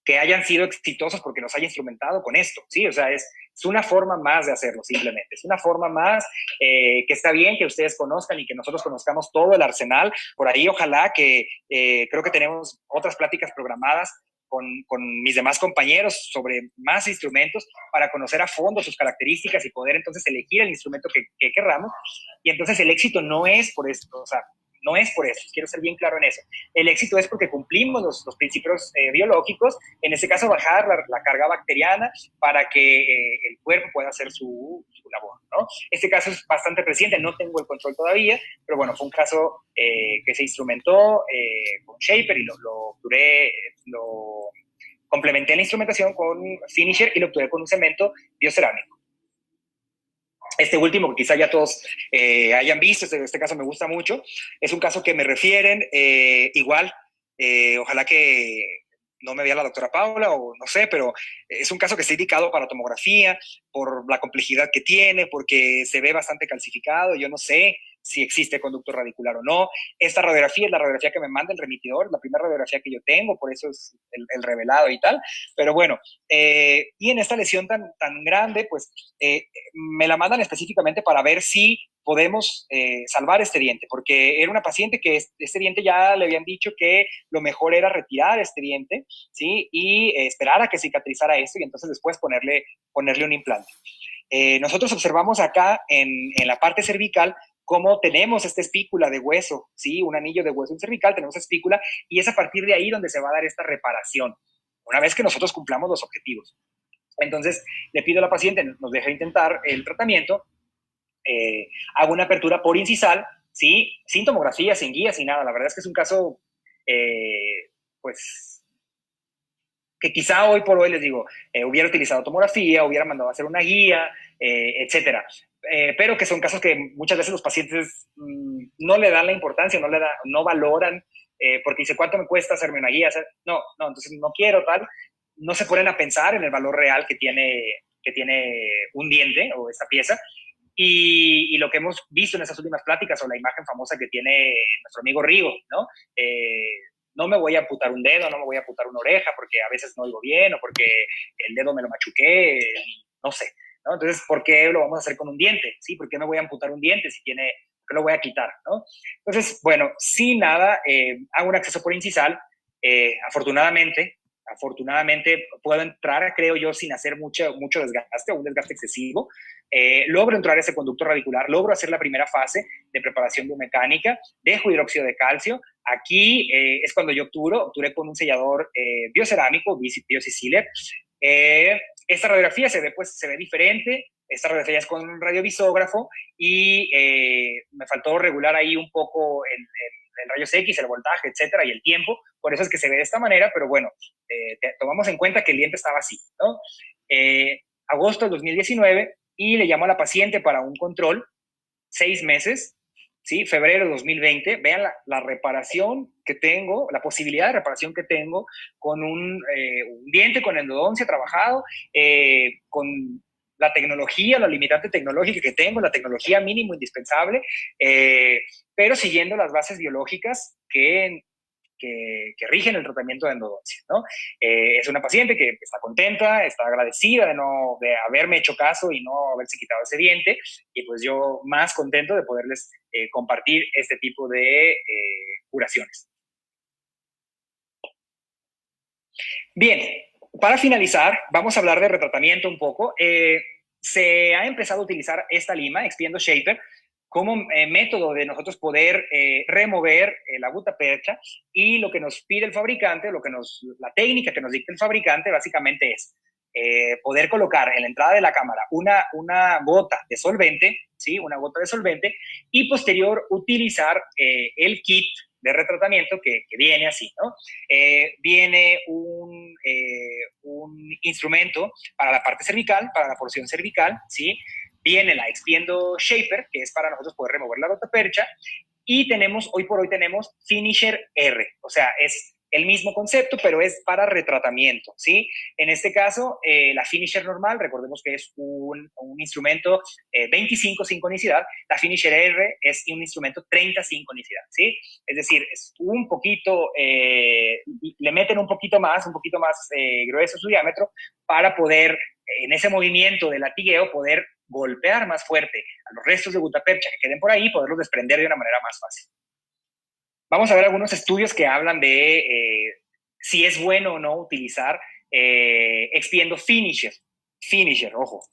A: que hayan sido exitosos porque los haya instrumentado con esto, ¿sí? O sea, es una forma más de hacerlo simplemente, es una forma más que está bien que ustedes conozcan y que nosotros conozcamos todo el arsenal. Por ahí ojalá que creo que tenemos otras pláticas programadas con mis demás compañeros sobre más instrumentos para conocer a fondo sus características y poder entonces elegir el instrumento que querramos. Y entonces el éxito no es por esto, o sea, no es por eso, quiero ser bien claro en eso. El éxito es porque cumplimos los principios biológicos, en este caso bajar la carga bacteriana para que el cuerpo pueda hacer su labor, ¿no? Este caso es bastante reciente, no tengo el control todavía, pero bueno, fue un caso que se instrumentó con Shaper y lo complementé la instrumentación con Finisher y lo obtuve con un cemento biocerámico. Este último, que quizá ya todos hayan visto, este caso me gusta mucho, es un caso que me refieren, igual, ojalá que no me vea la doctora Paula o no sé, pero es un caso que está indicado para tomografía por la complejidad que tiene, porque se ve bastante calcificado, yo no sé si existe conducto radicular o no. Esta radiografía es la radiografía que me manda el remitidor, la primera radiografía que yo tengo, por eso es el revelado y tal, pero bueno, y en esta lesión tan grande, pues me la mandan específicamente para ver si podemos salvar este diente, porque era una paciente que este diente ya le habían dicho que lo mejor era retirar este diente, ¿sí? Y esperar a que cicatrizara esto y entonces después ponerle un implante. Nosotros observamos acá en la parte cervical cómo tenemos esta espícula de hueso, ¿sí? Un anillo de hueso en cervical, tenemos espícula, y es a partir de ahí donde se va a dar esta reparación, una vez que nosotros cumplamos los objetivos. Entonces, le pido a la paciente, nos deja intentar el tratamiento, hago una apertura por incisal, ¿sí? Sin tomografía, sin guía, sin nada. La verdad es que es un caso, pues, que quizá hoy por hoy, les digo, hubiera utilizado tomografía, hubiera mandado a hacer una guía, etcétera. Pero que son casos que muchas veces los pacientes no le dan la importancia, no valoran, porque dice, ¿cuánto me cuesta hacerme una guía? No, entonces no quiero tal. No se ponen a pensar en el valor real que tiene un diente o esta pieza. Y lo que hemos visto en esas últimas pláticas, o la imagen famosa que tiene nuestro amigo Rigo, ¿no? No me voy a amputar un dedo, no me voy a amputar una oreja porque a veces no oigo bien o porque el dedo me lo machuqué, no sé, ¿no? Entonces, ¿por qué lo vamos a hacer con un diente? ¿Sí? ¿Por qué me voy a amputar un diente si tiene, por qué lo voy a quitar, ¿no? Entonces, bueno, sin nada, hago un acceso por incisal, afortunadamente puedo entrar, creo yo, sin hacer mucho desgaste o un desgaste excesivo. Logro entrar a ese conducto radicular, logro hacer la primera fase de preparación biomecánica, dejo hidróxido de calcio. Aquí es cuando yo obturé con un sellador biocerámico, Biosisiler. Esta radiografía se ve diferente, esta radiografía es con un radiovisógrafo y me faltó regular ahí un poco el rayos X, el voltaje, etcétera, y el tiempo, por eso es que se ve de esta manera, pero bueno, tomamos en cuenta que el diente estaba así, ¿no? Agosto del 2019, y le llamo a la paciente para un control, 6 meses, ¿sí? Febrero de 2020, vean la reparación que tengo, la posibilidad de reparación que tengo con un diente con endodoncia trabajado, con la tecnología, la limitante tecnológica que tengo, la tecnología mínimo indispensable, pero siguiendo las bases biológicas que rigen el tratamiento de endodoncia, ¿no? Es una paciente que está contenta, está agradecida de haberme hecho caso y no haberse quitado ese diente, y pues yo más contento de poderles compartir este tipo de curaciones. Bien, para finalizar, vamos a hablar de retratamiento un poco. Se ha empezado a utilizar esta lima, Expiendo Shaper, como método de nosotros poder remover la gutapercha, y lo que nos pide el fabricante, la técnica que nos dicta el fabricante básicamente es poder colocar en la entrada de la cámara una gota de solvente, ¿sí? Una gota de solvente, y posterior utilizar el kit de retratamiento que viene así, ¿no? Viene un instrumento para la parte cervical, para la porción cervical, ¿sí? Viene la Expiendo Shaper, que es para nosotros poder remover la gota percha, y hoy por hoy tenemos Finisher R, o sea, es el mismo concepto, pero es para retratamiento, ¿sí? En este caso, la finisher normal, recordemos que es un instrumento 25 sincronicidad, la finisher R es un instrumento 30 sincronicidad, ¿sí? Es decir, es un poquito, le meten un poquito más grueso su diámetro para poder, en ese movimiento de latigueo, poder golpear más fuerte a los restos de gutapercha que queden por ahí y poderlos desprender de una manera más fácil. Vamos a ver algunos estudios que hablan de si es bueno o no utilizar expiendo finisher, ojo,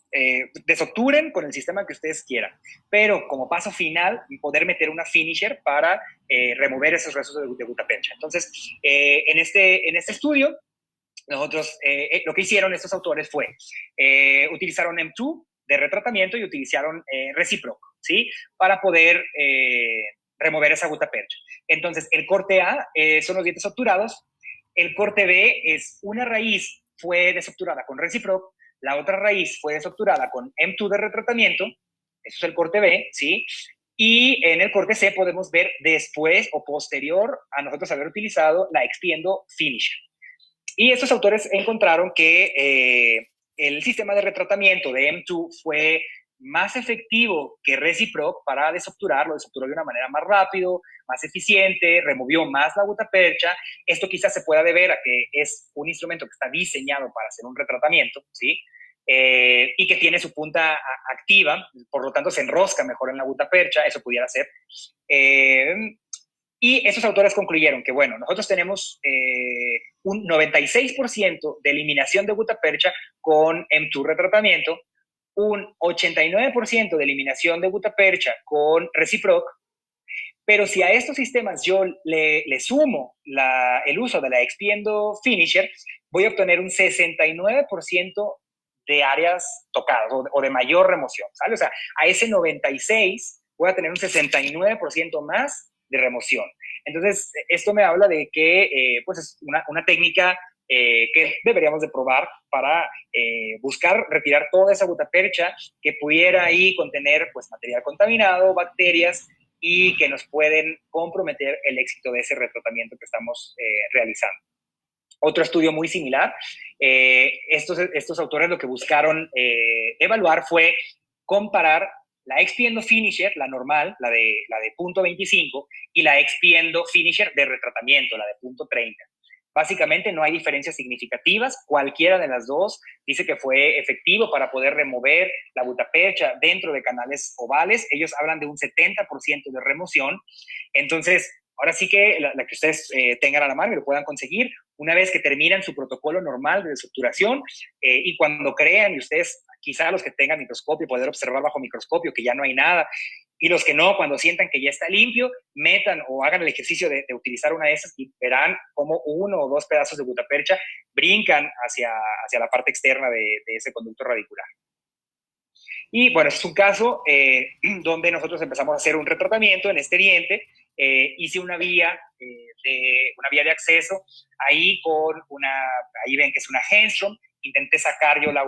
A: desocturen con el sistema que ustedes quieran, pero como paso final, poder meter una finisher para remover esos restos de gutapercha. Entonces, en este estudio, nosotros, lo que hicieron estos autores fue, utilizaron M2 de retratamiento y utilizaron Reciproc, ¿sí? Para poder remover esa gutapercha. Entonces, el corte A son los dientes obturados, el corte B es una raíz fue desobturada con Reciproc, la otra raíz fue desobturada con M2 de retratamiento, eso es el corte B, ¿sí? Y en el corte C podemos ver después o posterior a nosotros haber utilizado la expiendo finisher. Y estos autores encontraron que el sistema de retratamiento de M2 fue más efectivo que Reciproc para desobturar, lo desobturó de una manera más rápido, más eficiente, removió más la gutapercha. Esto quizás se pueda deber a que es un instrumento que está diseñado para hacer un retratamiento, ¿sí? Y que tiene su punta activa, por lo tanto se enrosca mejor en la gutapercha, eso pudiera ser. Y esos autores concluyeron que, bueno, nosotros tenemos un 96% de eliminación de gutapercha con M2 retratamiento, un 89% de eliminación de gutapercha con Reciproc, pero si a estos sistemas yo le sumo el uso de la expiendo finisher, voy a obtener un 69% de áreas tocadas o de mayor remoción, ¿sale? O sea, a ese 96 voy a tener un 69% más de remoción. Entonces, esto me habla de que pues es una técnica que deberíamos de probar para buscar retirar toda esa gutapercha que pudiera ahí contener pues material contaminado, bacterias, y que nos pueden comprometer el éxito de ese retratamiento que estamos realizando. Otro estudio muy similar, estos autores lo que buscaron evaluar fue comparar la expiendo finisher, la normal, la de punto 25, y la expiendo finisher de retratamiento, la de punto 30. Básicamente no hay diferencias significativas, cualquiera de las dos dice que fue efectivo para poder remover la gutapercha dentro de canales ovales. Ellos hablan de un 70% de remoción. Entonces, ahora sí que la que ustedes tengan a la mano y lo puedan conseguir, una vez que terminan su protocolo normal de desobturación y cuando crean, y ustedes, quizá los que tengan microscopio, poder observar bajo microscopio que ya no hay nada, y los que no, cuando sientan que ya está limpio, metan o hagan el ejercicio de utilizar una de esas y verán cómo uno o dos pedazos de gutapercha brincan hacia la parte externa de ese conducto radicular. Y bueno, es un caso donde nosotros empezamos a hacer un retratamiento en este diente. Hice una vía de acceso ahí ahí ven que es una Henstrom. Intenté sacar yo la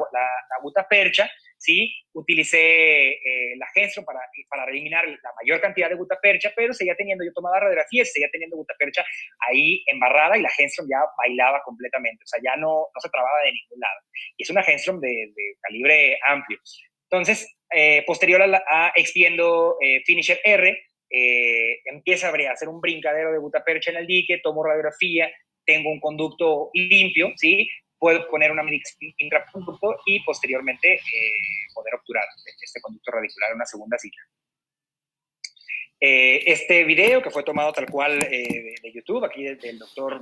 A: gutapercha, ¿sí? Utilicé la Henstrom para eliminar la mayor cantidad de gutapercha, pero seguía teniendo, yo tomaba radiografías, seguía teniendo gutapercha ahí embarrada y la Henstrom ya bailaba completamente, o sea, ya no se trababa de ningún lado. Y es una Henstrom de calibre amplio. Entonces, posterior a expiendo finisher R, empieza a hacer un brincadero de gutapercha en el dique, tomo radiografía, tengo un conducto limpio, ¿sí? Puedo poner una intraconducto y posteriormente poder obturar este conducto radicular en una segunda cita. Este video que fue tomado tal cual de YouTube, aquí del doctor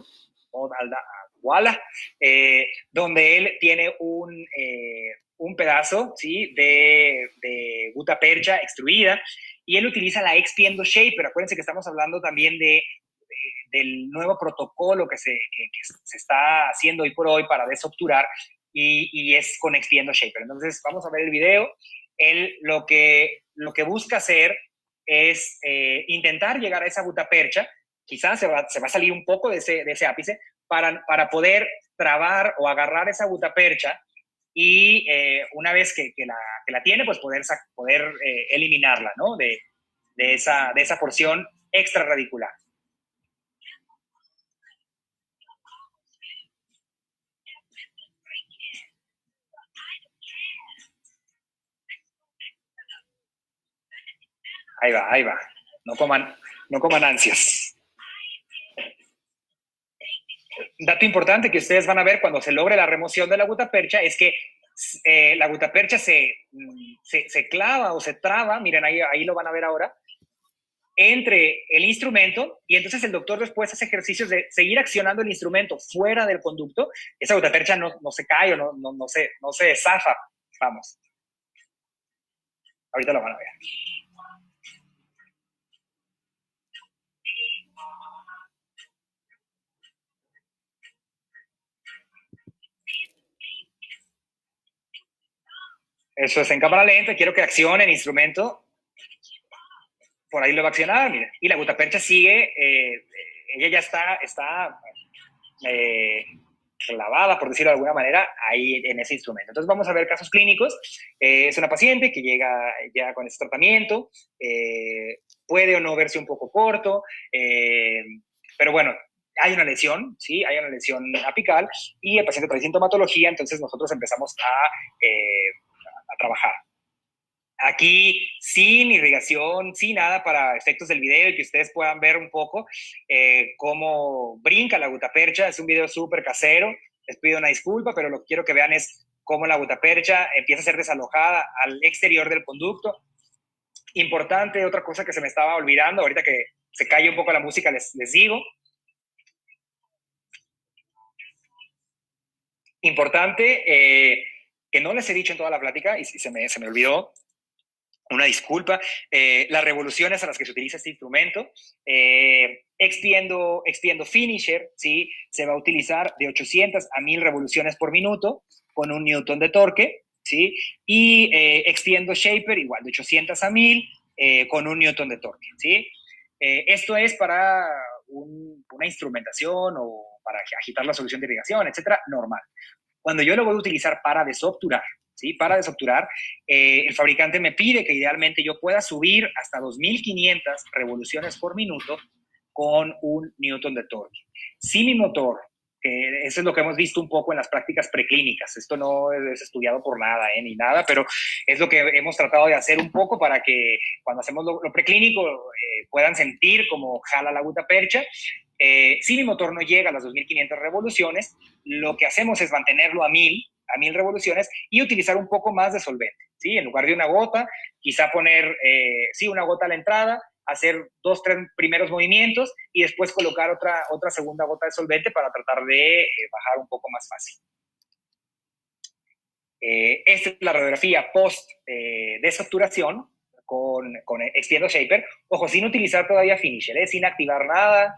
A: Mod Wala, donde él tiene un pedazo, ¿sí? de gutapercha extruida y él utiliza la expiendo shaper. Acuérdense que estamos hablando también del nuevo protocolo que se está haciendo hoy por hoy para desobturar y es con expiendo shaper. Entonces vamos a ver el video. Él lo que busca hacer es intentar llegar a esa gutapercha, quizás se va a salir un poco de ese ápice para poder trabar o agarrar esa gutapercha y una vez que la tiene, pues poder eliminarla, ¿no? de esa porción extraradicular. Ahí va, ahí va. No coman ansias. Dato importante que ustedes van a ver cuando se logre la remoción de la gutapercha es que la gutapercha se clava o se traba, miren, ahí lo van a ver ahora, entre el instrumento, y entonces el doctor después hace ejercicios de seguir accionando el instrumento fuera del conducto. Esa gutapercha no se cae o no se zafa. Vamos. Ahorita lo van a ver. Eso es en cámara lenta. Quiero que accione el instrumento. Por ahí lo va a accionar, mira. Y la gutapercha sigue, ella ya está clavada, por decirlo de alguna manera, ahí en ese instrumento. Entonces vamos a ver casos clínicos. Es una paciente que llega ya con este tratamiento, puede o no verse un poco corto, pero bueno, hay una lesión, ¿sí? Hay una lesión apical y el paciente trae sintomatología, entonces nosotros empezamos a trabajar. Aquí sin irrigación, sin nada para efectos del video y que ustedes puedan ver un poco cómo brinca la gutapercha. Es un video súper casero. Les pido una disculpa, pero lo que quiero que vean es cómo la gutapercha empieza a ser desalojada al exterior del conducto. Importante, otra cosa que se me estaba olvidando, ahorita que se calle un poco la música, les digo. Importante, que no les he dicho en toda la plática y se me olvidó, una disculpa, las revoluciones a las que se utiliza este instrumento. Extiendo finisher, ¿sí? Se va a utilizar de 800 a 1000 revoluciones por minuto con 1 newton de torque, ¿sí? Y extiendo shaper igual de 800 a 1000 con 1 newton de torque, ¿sí? Esto es para una instrumentación o para agitar la solución de irrigación, etcétera, normal. Cuando yo lo voy a utilizar para desobturar, ¿sí? Para desobturar, el fabricante me pide que idealmente yo pueda subir hasta 2500 revoluciones por minuto con 1 newton de torque. Si mi motor, que eso es lo que hemos visto un poco en las prácticas preclínicas, esto no es estudiado por nada, ni nada, pero es lo que hemos tratado de hacer un poco para que cuando hacemos lo preclínico puedan sentir cómo jala la gutapercha. Si mi motor no llega a las 2500 revoluciones, lo que hacemos es mantenerlo a 1000 revoluciones y utilizar un poco más de solvente, ¿sí? En lugar de una gota, quizá poner, una gota a la entrada, hacer 2, 3 primeros movimientos y después colocar otra segunda gota de solvente para tratar de bajar un poco más fácil. Esta es la radiografía post desobturación con extiendo shaper. Ojo, sin utilizar todavía finisher, sin activar nada,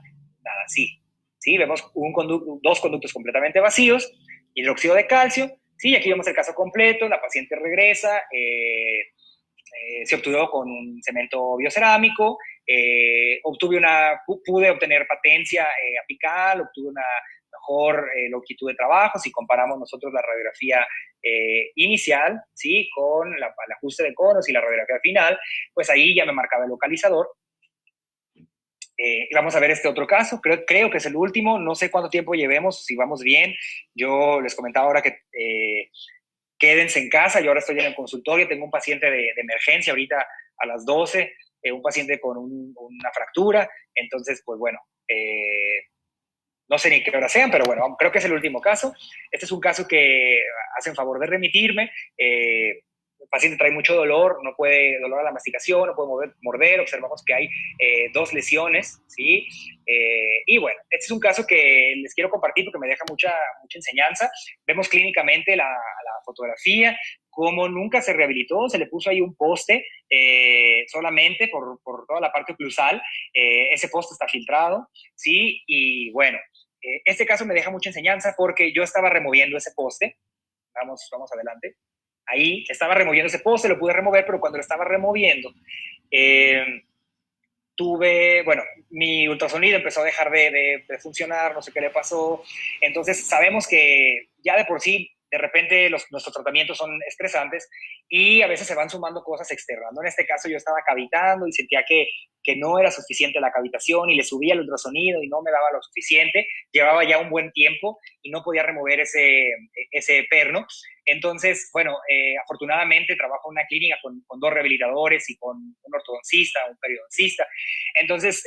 A: sí. ¿Sí? Vemos dos conductos completamente vacíos, hidróxido de calcio. Sí, aquí vemos el caso completo, la paciente regresa, se obtuvo con un cemento biocerámico, pude obtener patencia apical, obtuve una mejor longitud de trabajo. Si comparamos nosotros la radiografía inicial, ¿sí? Con el ajuste de conos y la radiografía final, pues ahí ya me marcaba el localizador. Vamos a ver este otro caso, creo que es el último, no sé cuánto tiempo llevemos, si vamos bien. Yo les comentaba ahora que quédense en casa, yo ahora estoy en el consultorio, tengo un paciente de emergencia ahorita a las 12, un paciente con una fractura, entonces pues bueno, no sé ni qué hora sean, pero bueno, creo que es el último caso. Este es un caso que hacen favor de remitirme. El paciente trae mucho dolor, dolor a la masticación, no puede morder, observamos que hay 2 lesiones, ¿sí? Y bueno, este es un caso que les quiero compartir porque me deja mucha enseñanza. Vemos clínicamente la fotografía, como nunca se rehabilitó, se le puso ahí un poste solamente por toda la parte oclusal, ese poste está filtrado, ¿sí? Y bueno, este caso me deja mucha enseñanza porque yo estaba removiendo ese poste, vamos adelante, ahí estaba removiendo ese poste, lo pude remover, pero cuando lo estaba removiendo, mi ultrasonido empezó a dejar de funcionar, no sé qué le pasó. Entonces sabemos que ya de por sí, de repente nuestros tratamientos son estresantes y a veces se van sumando cosas externas, ¿no? En este caso yo estaba cavitando y sentía que no era suficiente la cavitación y le subía el ultrasonido y no me daba lo suficiente. Llevaba ya un buen tiempo y no podía remover ese perno. Entonces, bueno, afortunadamente trabajo en una clínica con dos rehabilitadores y con un ortodoncista, un periodoncista. Entonces,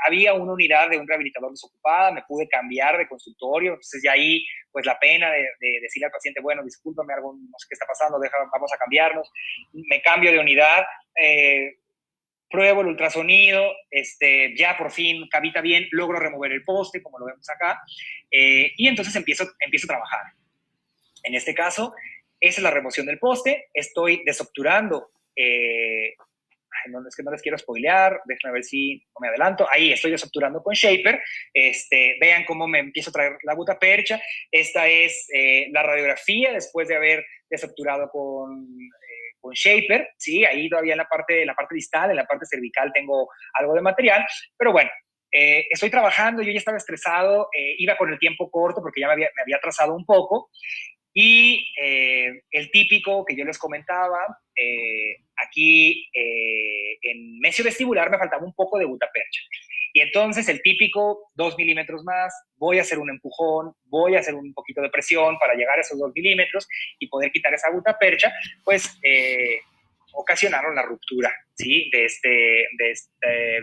A: había una unidad de un rehabilitador desocupada, me pude cambiar de consultorio, entonces ya ahí, pues la pena de decirle al paciente, bueno, discúlpame, algo, no sé qué está pasando, vamos a cambiarnos, me cambio de unidad, pruebo el ultrasonido, ya por fin cavita bien, logro remover el poste, como lo vemos acá, y entonces empiezo a trabajar. En este caso, esa es la remoción del poste, estoy desobturando, no, es que no les quiero spoilear, déjenme ver si no me adelanto, ahí estoy desobturando con Shaper, vean cómo me empiezo a traer la gutapercha, esta es la radiografía después de haber desobturado con Shaper, ¿sí? Ahí todavía en la parte distal, en la parte cervical tengo algo de material, pero bueno, estoy trabajando, yo ya estaba estresado, iba con el tiempo corto porque ya me había atrasado un poco, y el típico que yo les comentaba, aquí en mesio vestibular me faltaba un poco de gutapercha. Y entonces el típico 2 milímetros más, voy a hacer un empujón, voy a hacer un poquito de presión para llegar a esos 2 milímetros y poder quitar esa gutapercha, pues ocasionaron la ruptura, ¿sí? De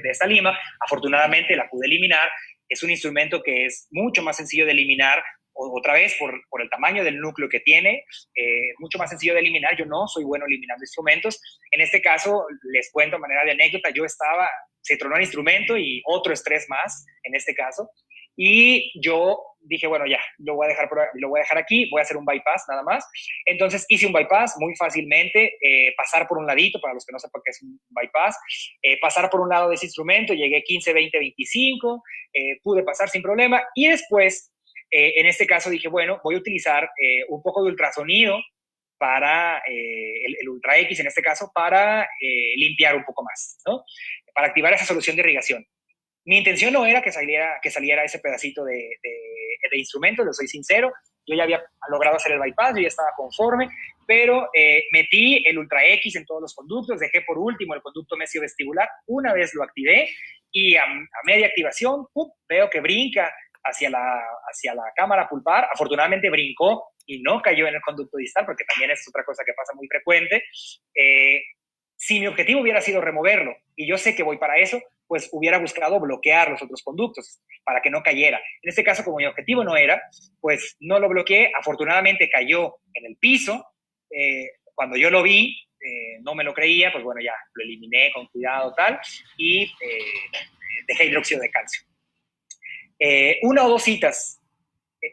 A: esta lima. Afortunadamente la pude eliminar. Es un instrumento que es mucho más sencillo de eliminar, otra vez por el tamaño del núcleo que tiene, mucho más sencillo de eliminar. Yo no soy bueno eliminando instrumentos. En este caso, les cuento a manera de anécdota, se tronó el instrumento y otro estrés más, en este caso, y yo dije, bueno, ya, lo voy a dejar aquí, voy a hacer un bypass nada más. Entonces hice un bypass muy fácilmente, pasar por un ladito, para los que no sepan qué es un bypass, pasar por un lado de ese instrumento, llegué 15, 20, 25, pude pasar sin problema, y después, en este caso dije, bueno, voy a utilizar un poco de ultrasonido para el Ultra X, en este caso, para limpiar un poco más, ¿no? Para activar esa solución de irrigación. Mi intención no era que saliera ese pedacito de instrumento, lo soy sincero. Yo ya había logrado hacer el bypass, yo ya estaba conforme, pero metí el Ultra X en todos los conductos, dejé por último el conducto mesio vestibular. Una vez lo activé y a media activación, veo que brinca hacia la cámara pulpar. Afortunadamente brincó y no cayó en el conducto distal, porque también es otra cosa que pasa muy frecuente. Si mi objetivo hubiera sido removerlo, y yo sé que voy para eso, pues hubiera buscado bloquear los otros conductos para que no cayera. En este caso, como mi objetivo no era, pues no lo bloqueé. Afortunadamente cayó en el piso. Cuando yo lo vi, no me lo creía, pues bueno, ya lo eliminé con cuidado tal, y dejé hidróxido de calcio. Una o dos citas.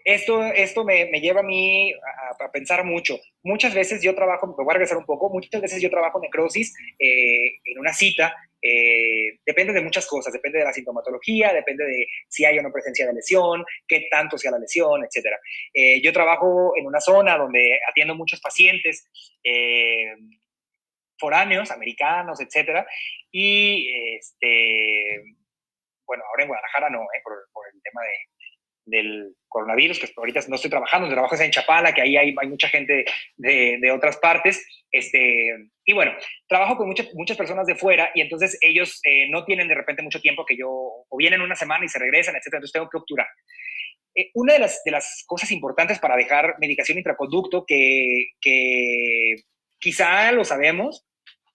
A: Esto me lleva a mí a pensar mucho. Muchas veces yo trabajo, me voy a regresar un poco, muchas veces yo trabajo necrosis en una cita. Depende de muchas cosas, depende de la sintomatología, depende de si hay o no presencia de lesión, qué tanto sea la lesión, etcétera. Yo trabajo en una zona donde atiendo muchos pacientes foráneos, americanos, etcétera, y bueno, ahora en Guadalajara no, por el tema del coronavirus, que ahorita no estoy trabajando, trabajo en Chapala, que ahí hay mucha gente de otras partes, y bueno, trabajo con muchas personas de fuera, y entonces ellos no tienen de repente mucho tiempo que yo, o vienen una semana y se regresan, etcétera, entonces tengo que obturar. Una de las cosas importantes para dejar medicación intraconducto, que quizá lo sabemos,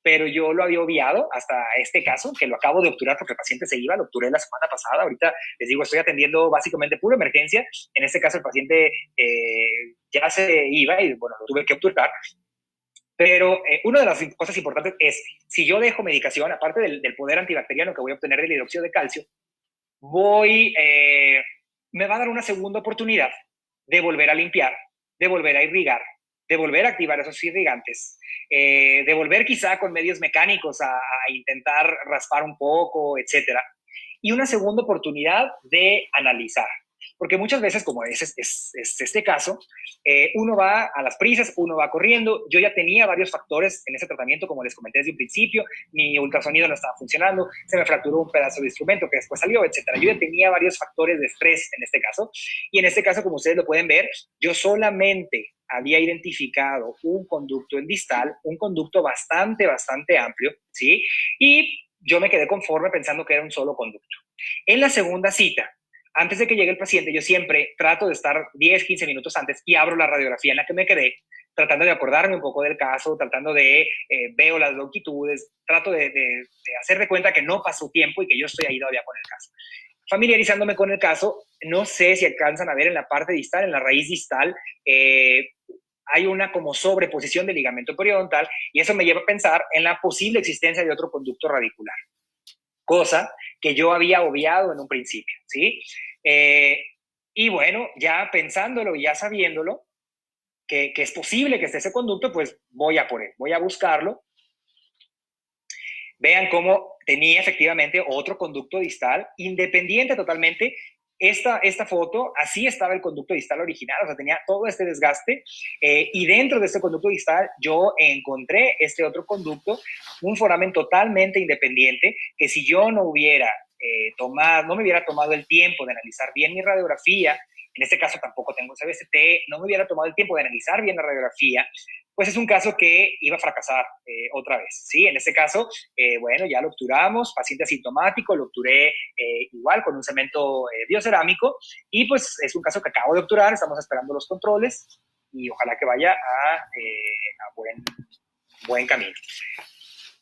A: pero yo lo había obviado hasta este caso, que lo acabo de obturar porque el paciente se iba, lo obturé la semana pasada. Ahorita les digo, estoy atendiendo básicamente pura emergencia. En este caso el paciente ya se iba y bueno, lo tuve que obturar. Pero una de las cosas importantes es, si yo dejo medicación, aparte del poder antibacteriano que voy a obtener del hidróxido de calcio, me va a dar una segunda oportunidad de volver a limpiar, de volver a irrigar, de volver a activar esos irrigantes, de volver quizá con medios mecánicos a intentar raspar un poco, etcétera. Y una segunda oportunidad de analizar. Porque muchas veces, como es este caso, uno va a las prisas, uno va corriendo. Yo ya tenía varios factores en ese tratamiento, como les comenté desde un principio. Mi ultrasonido no estaba funcionando, se me fracturó un pedazo de instrumento que después salió, etcétera. Yo ya tenía varios factores de estrés en este caso. Y en este caso, como ustedes lo pueden ver, yo solamente había identificado un conducto en distal, un conducto bastante amplio, ¿sí? Y yo me quedé conforme pensando que era un solo conducto. En la segunda cita, antes de que llegue el paciente, yo siempre trato de estar 10, 15 minutos antes y abro la radiografía en la que me quedé, tratando de acordarme un poco del caso, tratando de, veo las longitudes, trato de hacer de cuenta que no pasó tiempo y que yo estoy ahí todavía con el caso. Familiarizándome con el caso, no sé si alcanzan a ver en la parte distal, en la raíz distal, hay una como sobreposición del ligamento periodontal y eso me lleva a pensar en la posible existencia de otro conducto radicular, cosa que yo había obviado en un principio, ¿sí? Y bueno, ya pensándolo y ya sabiéndolo, que es posible que esté ese conducto, pues voy a por él, voy a buscarlo. Vean cómo tenía efectivamente otro conducto distal, independiente totalmente. Esta foto, así estaba el conducto distal original, o sea, tenía todo este desgaste, y dentro de este conducto distal yo encontré este otro conducto, un foramen totalmente independiente, que si yo no hubiera no me hubiera tomado el tiempo de analizar bien mi radiografía, en este caso tampoco tengo CBCT, no me hubiera tomado el tiempo de analizar bien la radiografía, pues es un caso que iba a fracasar otra vez, ¿sí? En este caso, bueno, ya lo obturamos, paciente asintomático, lo obturé igual con un cemento biocerámico y pues es un caso que acabo de obturar, estamos esperando los controles y ojalá que vaya a buen camino.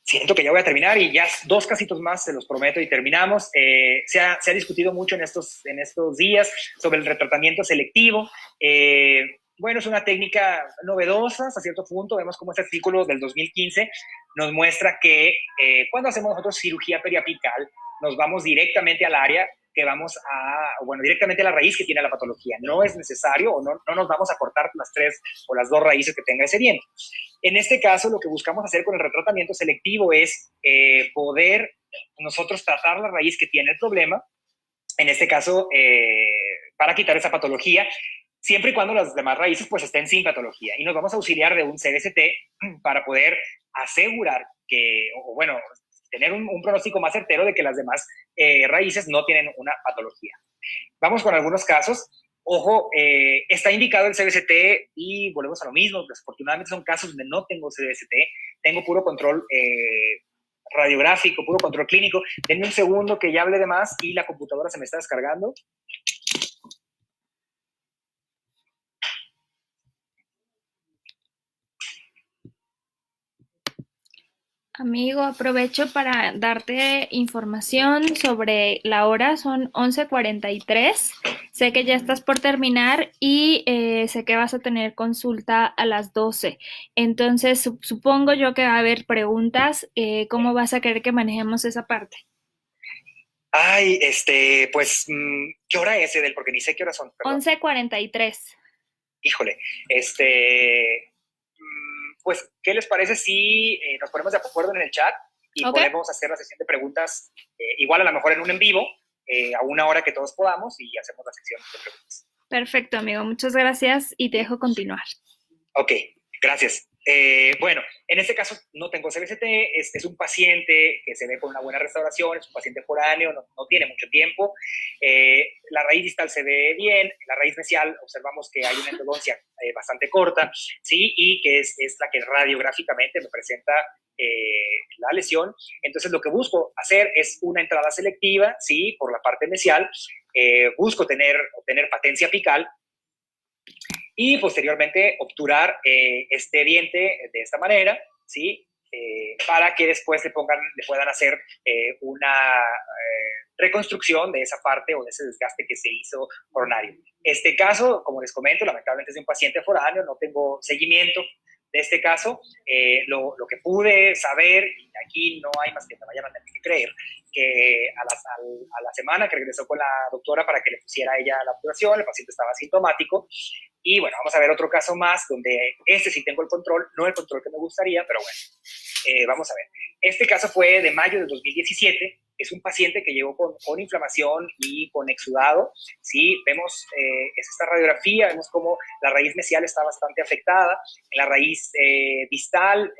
A: Siento que ya voy a terminar y ya 2 casitos más, se los prometo, y terminamos. Se ha discutido mucho en estos días sobre el retratamiento selectivo. Bueno, es una técnica novedosa hasta cierto punto. Vemos cómo este artículo del 2015 nos muestra que cuando hacemos nosotros cirugía periapical, nos vamos directamente al área que vamos directamente a la raíz que tiene la patología. No es necesario o no nos vamos a cortar las 3 o las 2 raíces que tenga ese diente. En este caso, lo que buscamos hacer con el retratamiento selectivo es poder nosotros tratar la raíz que tiene el problema, en este caso, para quitar esa patología, siempre y cuando las demás raíces pues estén sin patología. Y nos vamos a auxiliar de un CBCT para poder asegurar que, o bueno, tener un pronóstico más certero de que las demás raíces no tienen una patología. Vamos con algunos casos. Ojo, está indicado el CBCT y volvemos a lo mismo. Desafortunadamente son casos donde no tengo CBCT, tengo puro control radiográfico, puro control clínico. Denme un segundo que ya hable de más y la computadora se me está descargando.
B: Amigo, aprovecho para darte información sobre la hora, son 11:43. Sé que ya estás por terminar y sé que vas a tener consulta a las 12. Entonces, supongo yo que va a haber preguntas. ¿Cómo vas a querer que manejemos esa parte?
A: Ay, pues, ¿qué hora es, Edel? Porque ni sé qué horas son, perdón.
B: 11:43.
A: Híjole, pues, ¿qué les parece si nos ponemos de acuerdo en el chat y
B: Ok.
A: podemos hacer la sesión de preguntas, igual a lo mejor en un en vivo, a una hora que todos podamos y hacemos la sección de preguntas?
B: Perfecto, amigo. Muchas gracias y te dejo continuar.
A: Ok, gracias. Bueno, en este caso no tengo CBCT, es un paciente que se ve con una buena restauración, es un paciente foráneo, no tiene mucho tiempo. La raíz distal se ve bien, la raíz mesial observamos que hay una endodoncia bastante corta, ¿sí? Y que es la que radiográficamente me presenta la lesión. Entonces lo que busco hacer es una entrada selectiva, ¿sí? Por la parte mesial, busco obtener patencia apical y posteriormente obturar este diente de esta manera, ¿sí? Para que después le puedan hacer una reconstrucción de esa parte o de ese desgaste que se hizo coronario. Este caso, como les comento, lamentablemente es de un paciente foráneo, no tengo seguimiento de este caso. Lo que pude saber, y aquí no hay más que me vayan a tener que creer, que a la semana que regresó con la doctora para que le pusiera a ella la obturación, el paciente estaba asintomático. Y bueno, vamos a ver otro caso más donde sí tengo el control, no el control que me gustaría, pero bueno, vamos a ver. Este caso fue de mayo de 2017, es un paciente que llegó con inflamación y con exudado, ¿sí? Vemos esta radiografía, vemos cómo la raíz mesial está bastante afectada, en la raíz distal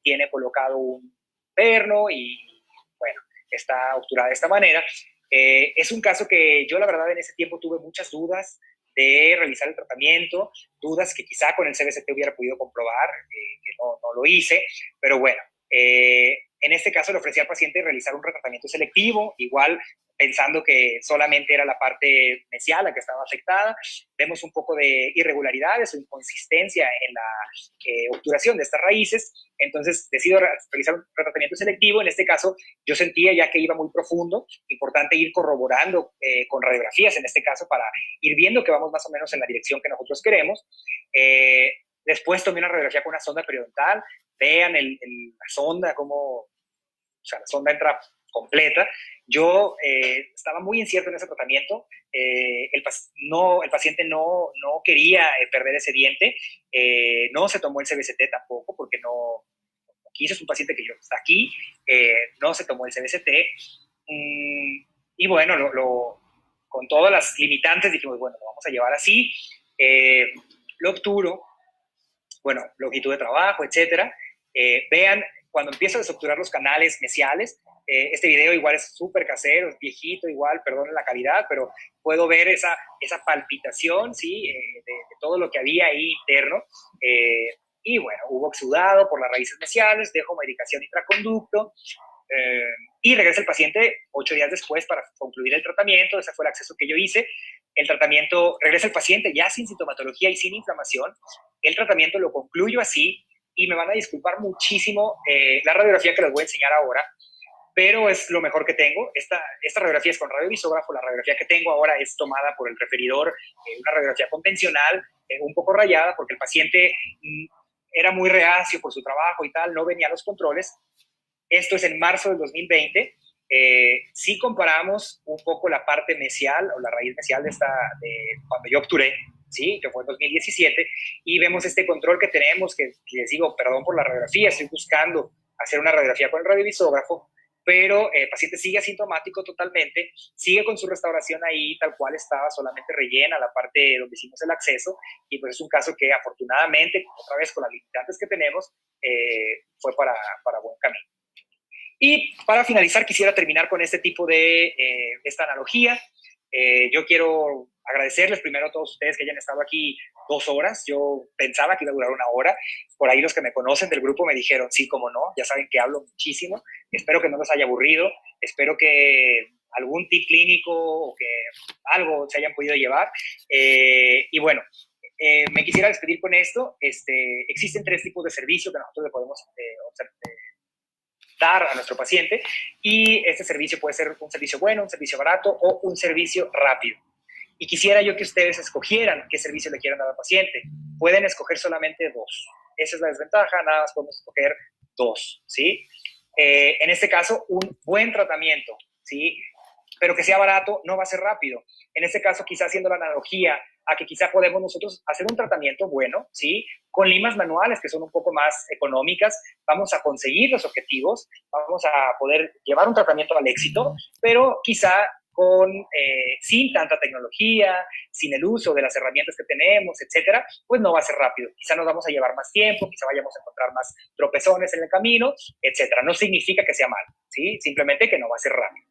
A: tiene colocado un perno y bueno, está obturada de esta manera. Es un caso que yo la verdad en ese tiempo tuve muchas dudas de realizar el tratamiento, dudas que quizá con el CBCT hubiera podido comprobar, que no lo hice, pero bueno, En este caso le ofrecí al paciente realizar un retratamiento selectivo, igual pensando que solamente era la parte mesial la que estaba afectada. Vemos un poco de irregularidades o inconsistencia en la obturación de estas raíces, entonces decido realizar un tratamiento selectivo. En este caso yo sentía ya que iba muy profundo, importante ir corroborando con radiografías en este caso para ir viendo que vamos más o menos en la dirección que nosotros queremos. Después tomé una radiografía con una sonda periodontal, vean la sonda, cómo, o sea, la sonda entra completa. Yo estaba muy incierto en ese tratamiento. El paciente no quería perder ese diente. No se tomó el CBCT tampoco, porque no quiso. Es un paciente que yo está aquí. No se tomó el CBCT. Y bueno, con todas las limitantes dijimos, bueno, lo vamos a llevar así. Lo obturo, bueno, longitud de trabajo, etcétera. Vean, cuando empiezo a desobturar los canales mesiales, este video igual es súper casero, es viejito igual, perdonen la calidad, pero puedo ver esa palpitación, ¿sí? De todo lo que había ahí interno. Y bueno, hubo exudado por las raíces mesiales, dejo medicación intraconducto, y regresa el paciente 8 días después para concluir el tratamiento. Ese fue el acceso que yo hice. El tratamiento, regresa el paciente ya sin sintomatología y sin inflamación. El tratamiento lo concluyo así, y me van a disculpar muchísimo la radiografía que les voy a enseñar ahora, pero es lo mejor que tengo. Esta radiografía es con radiovisógrafo. La radiografía que tengo ahora es tomada por el referidor, una radiografía convencional, un poco rayada, porque el paciente era muy reacio por su trabajo y tal, no venía a los controles. Esto es en marzo del 2020. Si comparamos un poco la parte mesial o la raíz mesial de cuando yo obturé, ¿sí? Que fue en 2017, y vemos este control que tenemos, que les digo, perdón por la radiografía, estoy buscando hacer una radiografía con el radiovisógrafo, pero el paciente sigue asintomático totalmente, sigue con su restauración ahí tal cual estaba, solamente rellena la parte donde hicimos el acceso, y pues es un caso que afortunadamente, otra vez con las limitantes que tenemos, fue para buen camino. Y para finalizar, quisiera terminar con este tipo de esta analogía. Yo quiero agradecerles primero a todos ustedes que hayan estado aquí 2 horas. Yo pensaba que iba a durar 1 hora. Por ahí los que me conocen del grupo me dijeron, sí, cómo no, ya saben que hablo muchísimo. Espero que no los haya aburrido. Espero que algún tip clínico o que algo se hayan podido llevar. Y bueno, me quisiera despedir con esto. Existen 3 tipos de servicio que nosotros le podemos dar a nuestro paciente, y este servicio puede ser un servicio bueno, un servicio barato o un servicio rápido. Y quisiera yo que ustedes escogieran qué servicio le quieran dar al paciente. Pueden escoger solamente 2. Esa es la desventaja, nada más podemos escoger 2, ¿sí? En este caso, un buen tratamiento, ¿sí? Pero que sea barato, no va a ser rápido. En este caso, quizás haciendo la analogía a que quizá podemos nosotros hacer un tratamiento bueno, ¿sí? Con limas manuales que son un poco más económicas, vamos a conseguir los objetivos, vamos a poder llevar un tratamiento al éxito, pero quizá sin tanta tecnología, sin el uso de las herramientas que tenemos, etcétera, pues no va a ser rápido. Quizá nos vamos a llevar más tiempo, quizá vayamos a encontrar más tropezones en el camino, etcétera. No significa que sea mal, ¿sí? Simplemente que no va a ser rápido.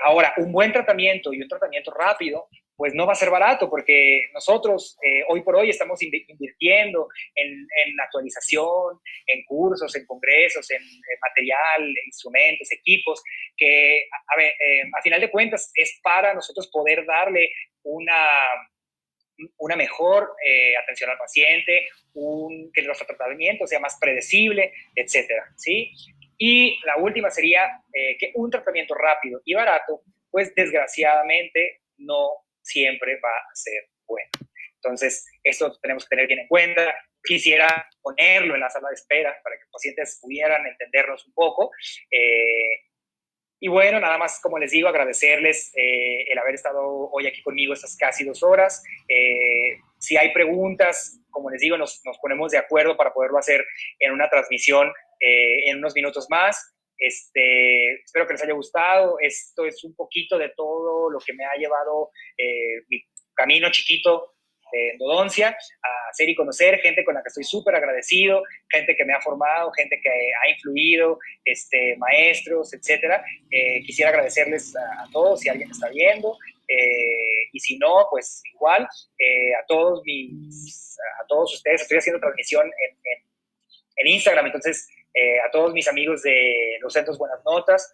A: Ahora, un buen tratamiento y un tratamiento rápido, pues no va a ser barato, porque nosotros hoy por hoy estamos invirtiendo en actualización, en cursos, en congresos, en material, instrumentos, equipos, que a final de cuentas es para nosotros poder darle una mejor atención al paciente, que nuestro tratamiento sea más predecible, etcétera, ¿sí? Y la última sería que un tratamiento rápido y barato, pues desgraciadamente no siempre va a ser bueno. Entonces, esto tenemos que tener bien en cuenta. Quisiera ponerlo en la sala de espera para que los pacientes pudieran entendernos un poco. Y bueno, nada más, como les digo, agradecerles el haber estado hoy aquí conmigo estas casi 2 horas. Si hay preguntas, como les digo, nos ponemos de acuerdo para poderlo hacer en una transmisión en unos minutos más. Espero que les haya gustado. Esto es un poquito de todo lo que me ha llevado mi camino chiquito de endodoncia, a hacer y conocer gente con la que estoy súper agradecido, gente que me ha formado, gente que ha influido, maestros, etcétera. Quisiera agradecerles a todos, si alguien está viendo, y si no, pues igual, a todos ustedes. Estoy haciendo transmisión en Instagram, entonces a todos mis amigos de los Centros Buenas Notas,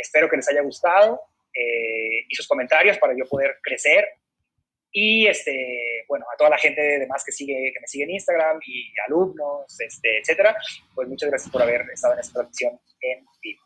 A: espero que les haya gustado, y sus comentarios para yo poder crecer. Y bueno, a toda la gente demás que me sigue en Instagram y alumnos, etcétera, pues muchas gracias por haber estado en esta transmisión en vivo.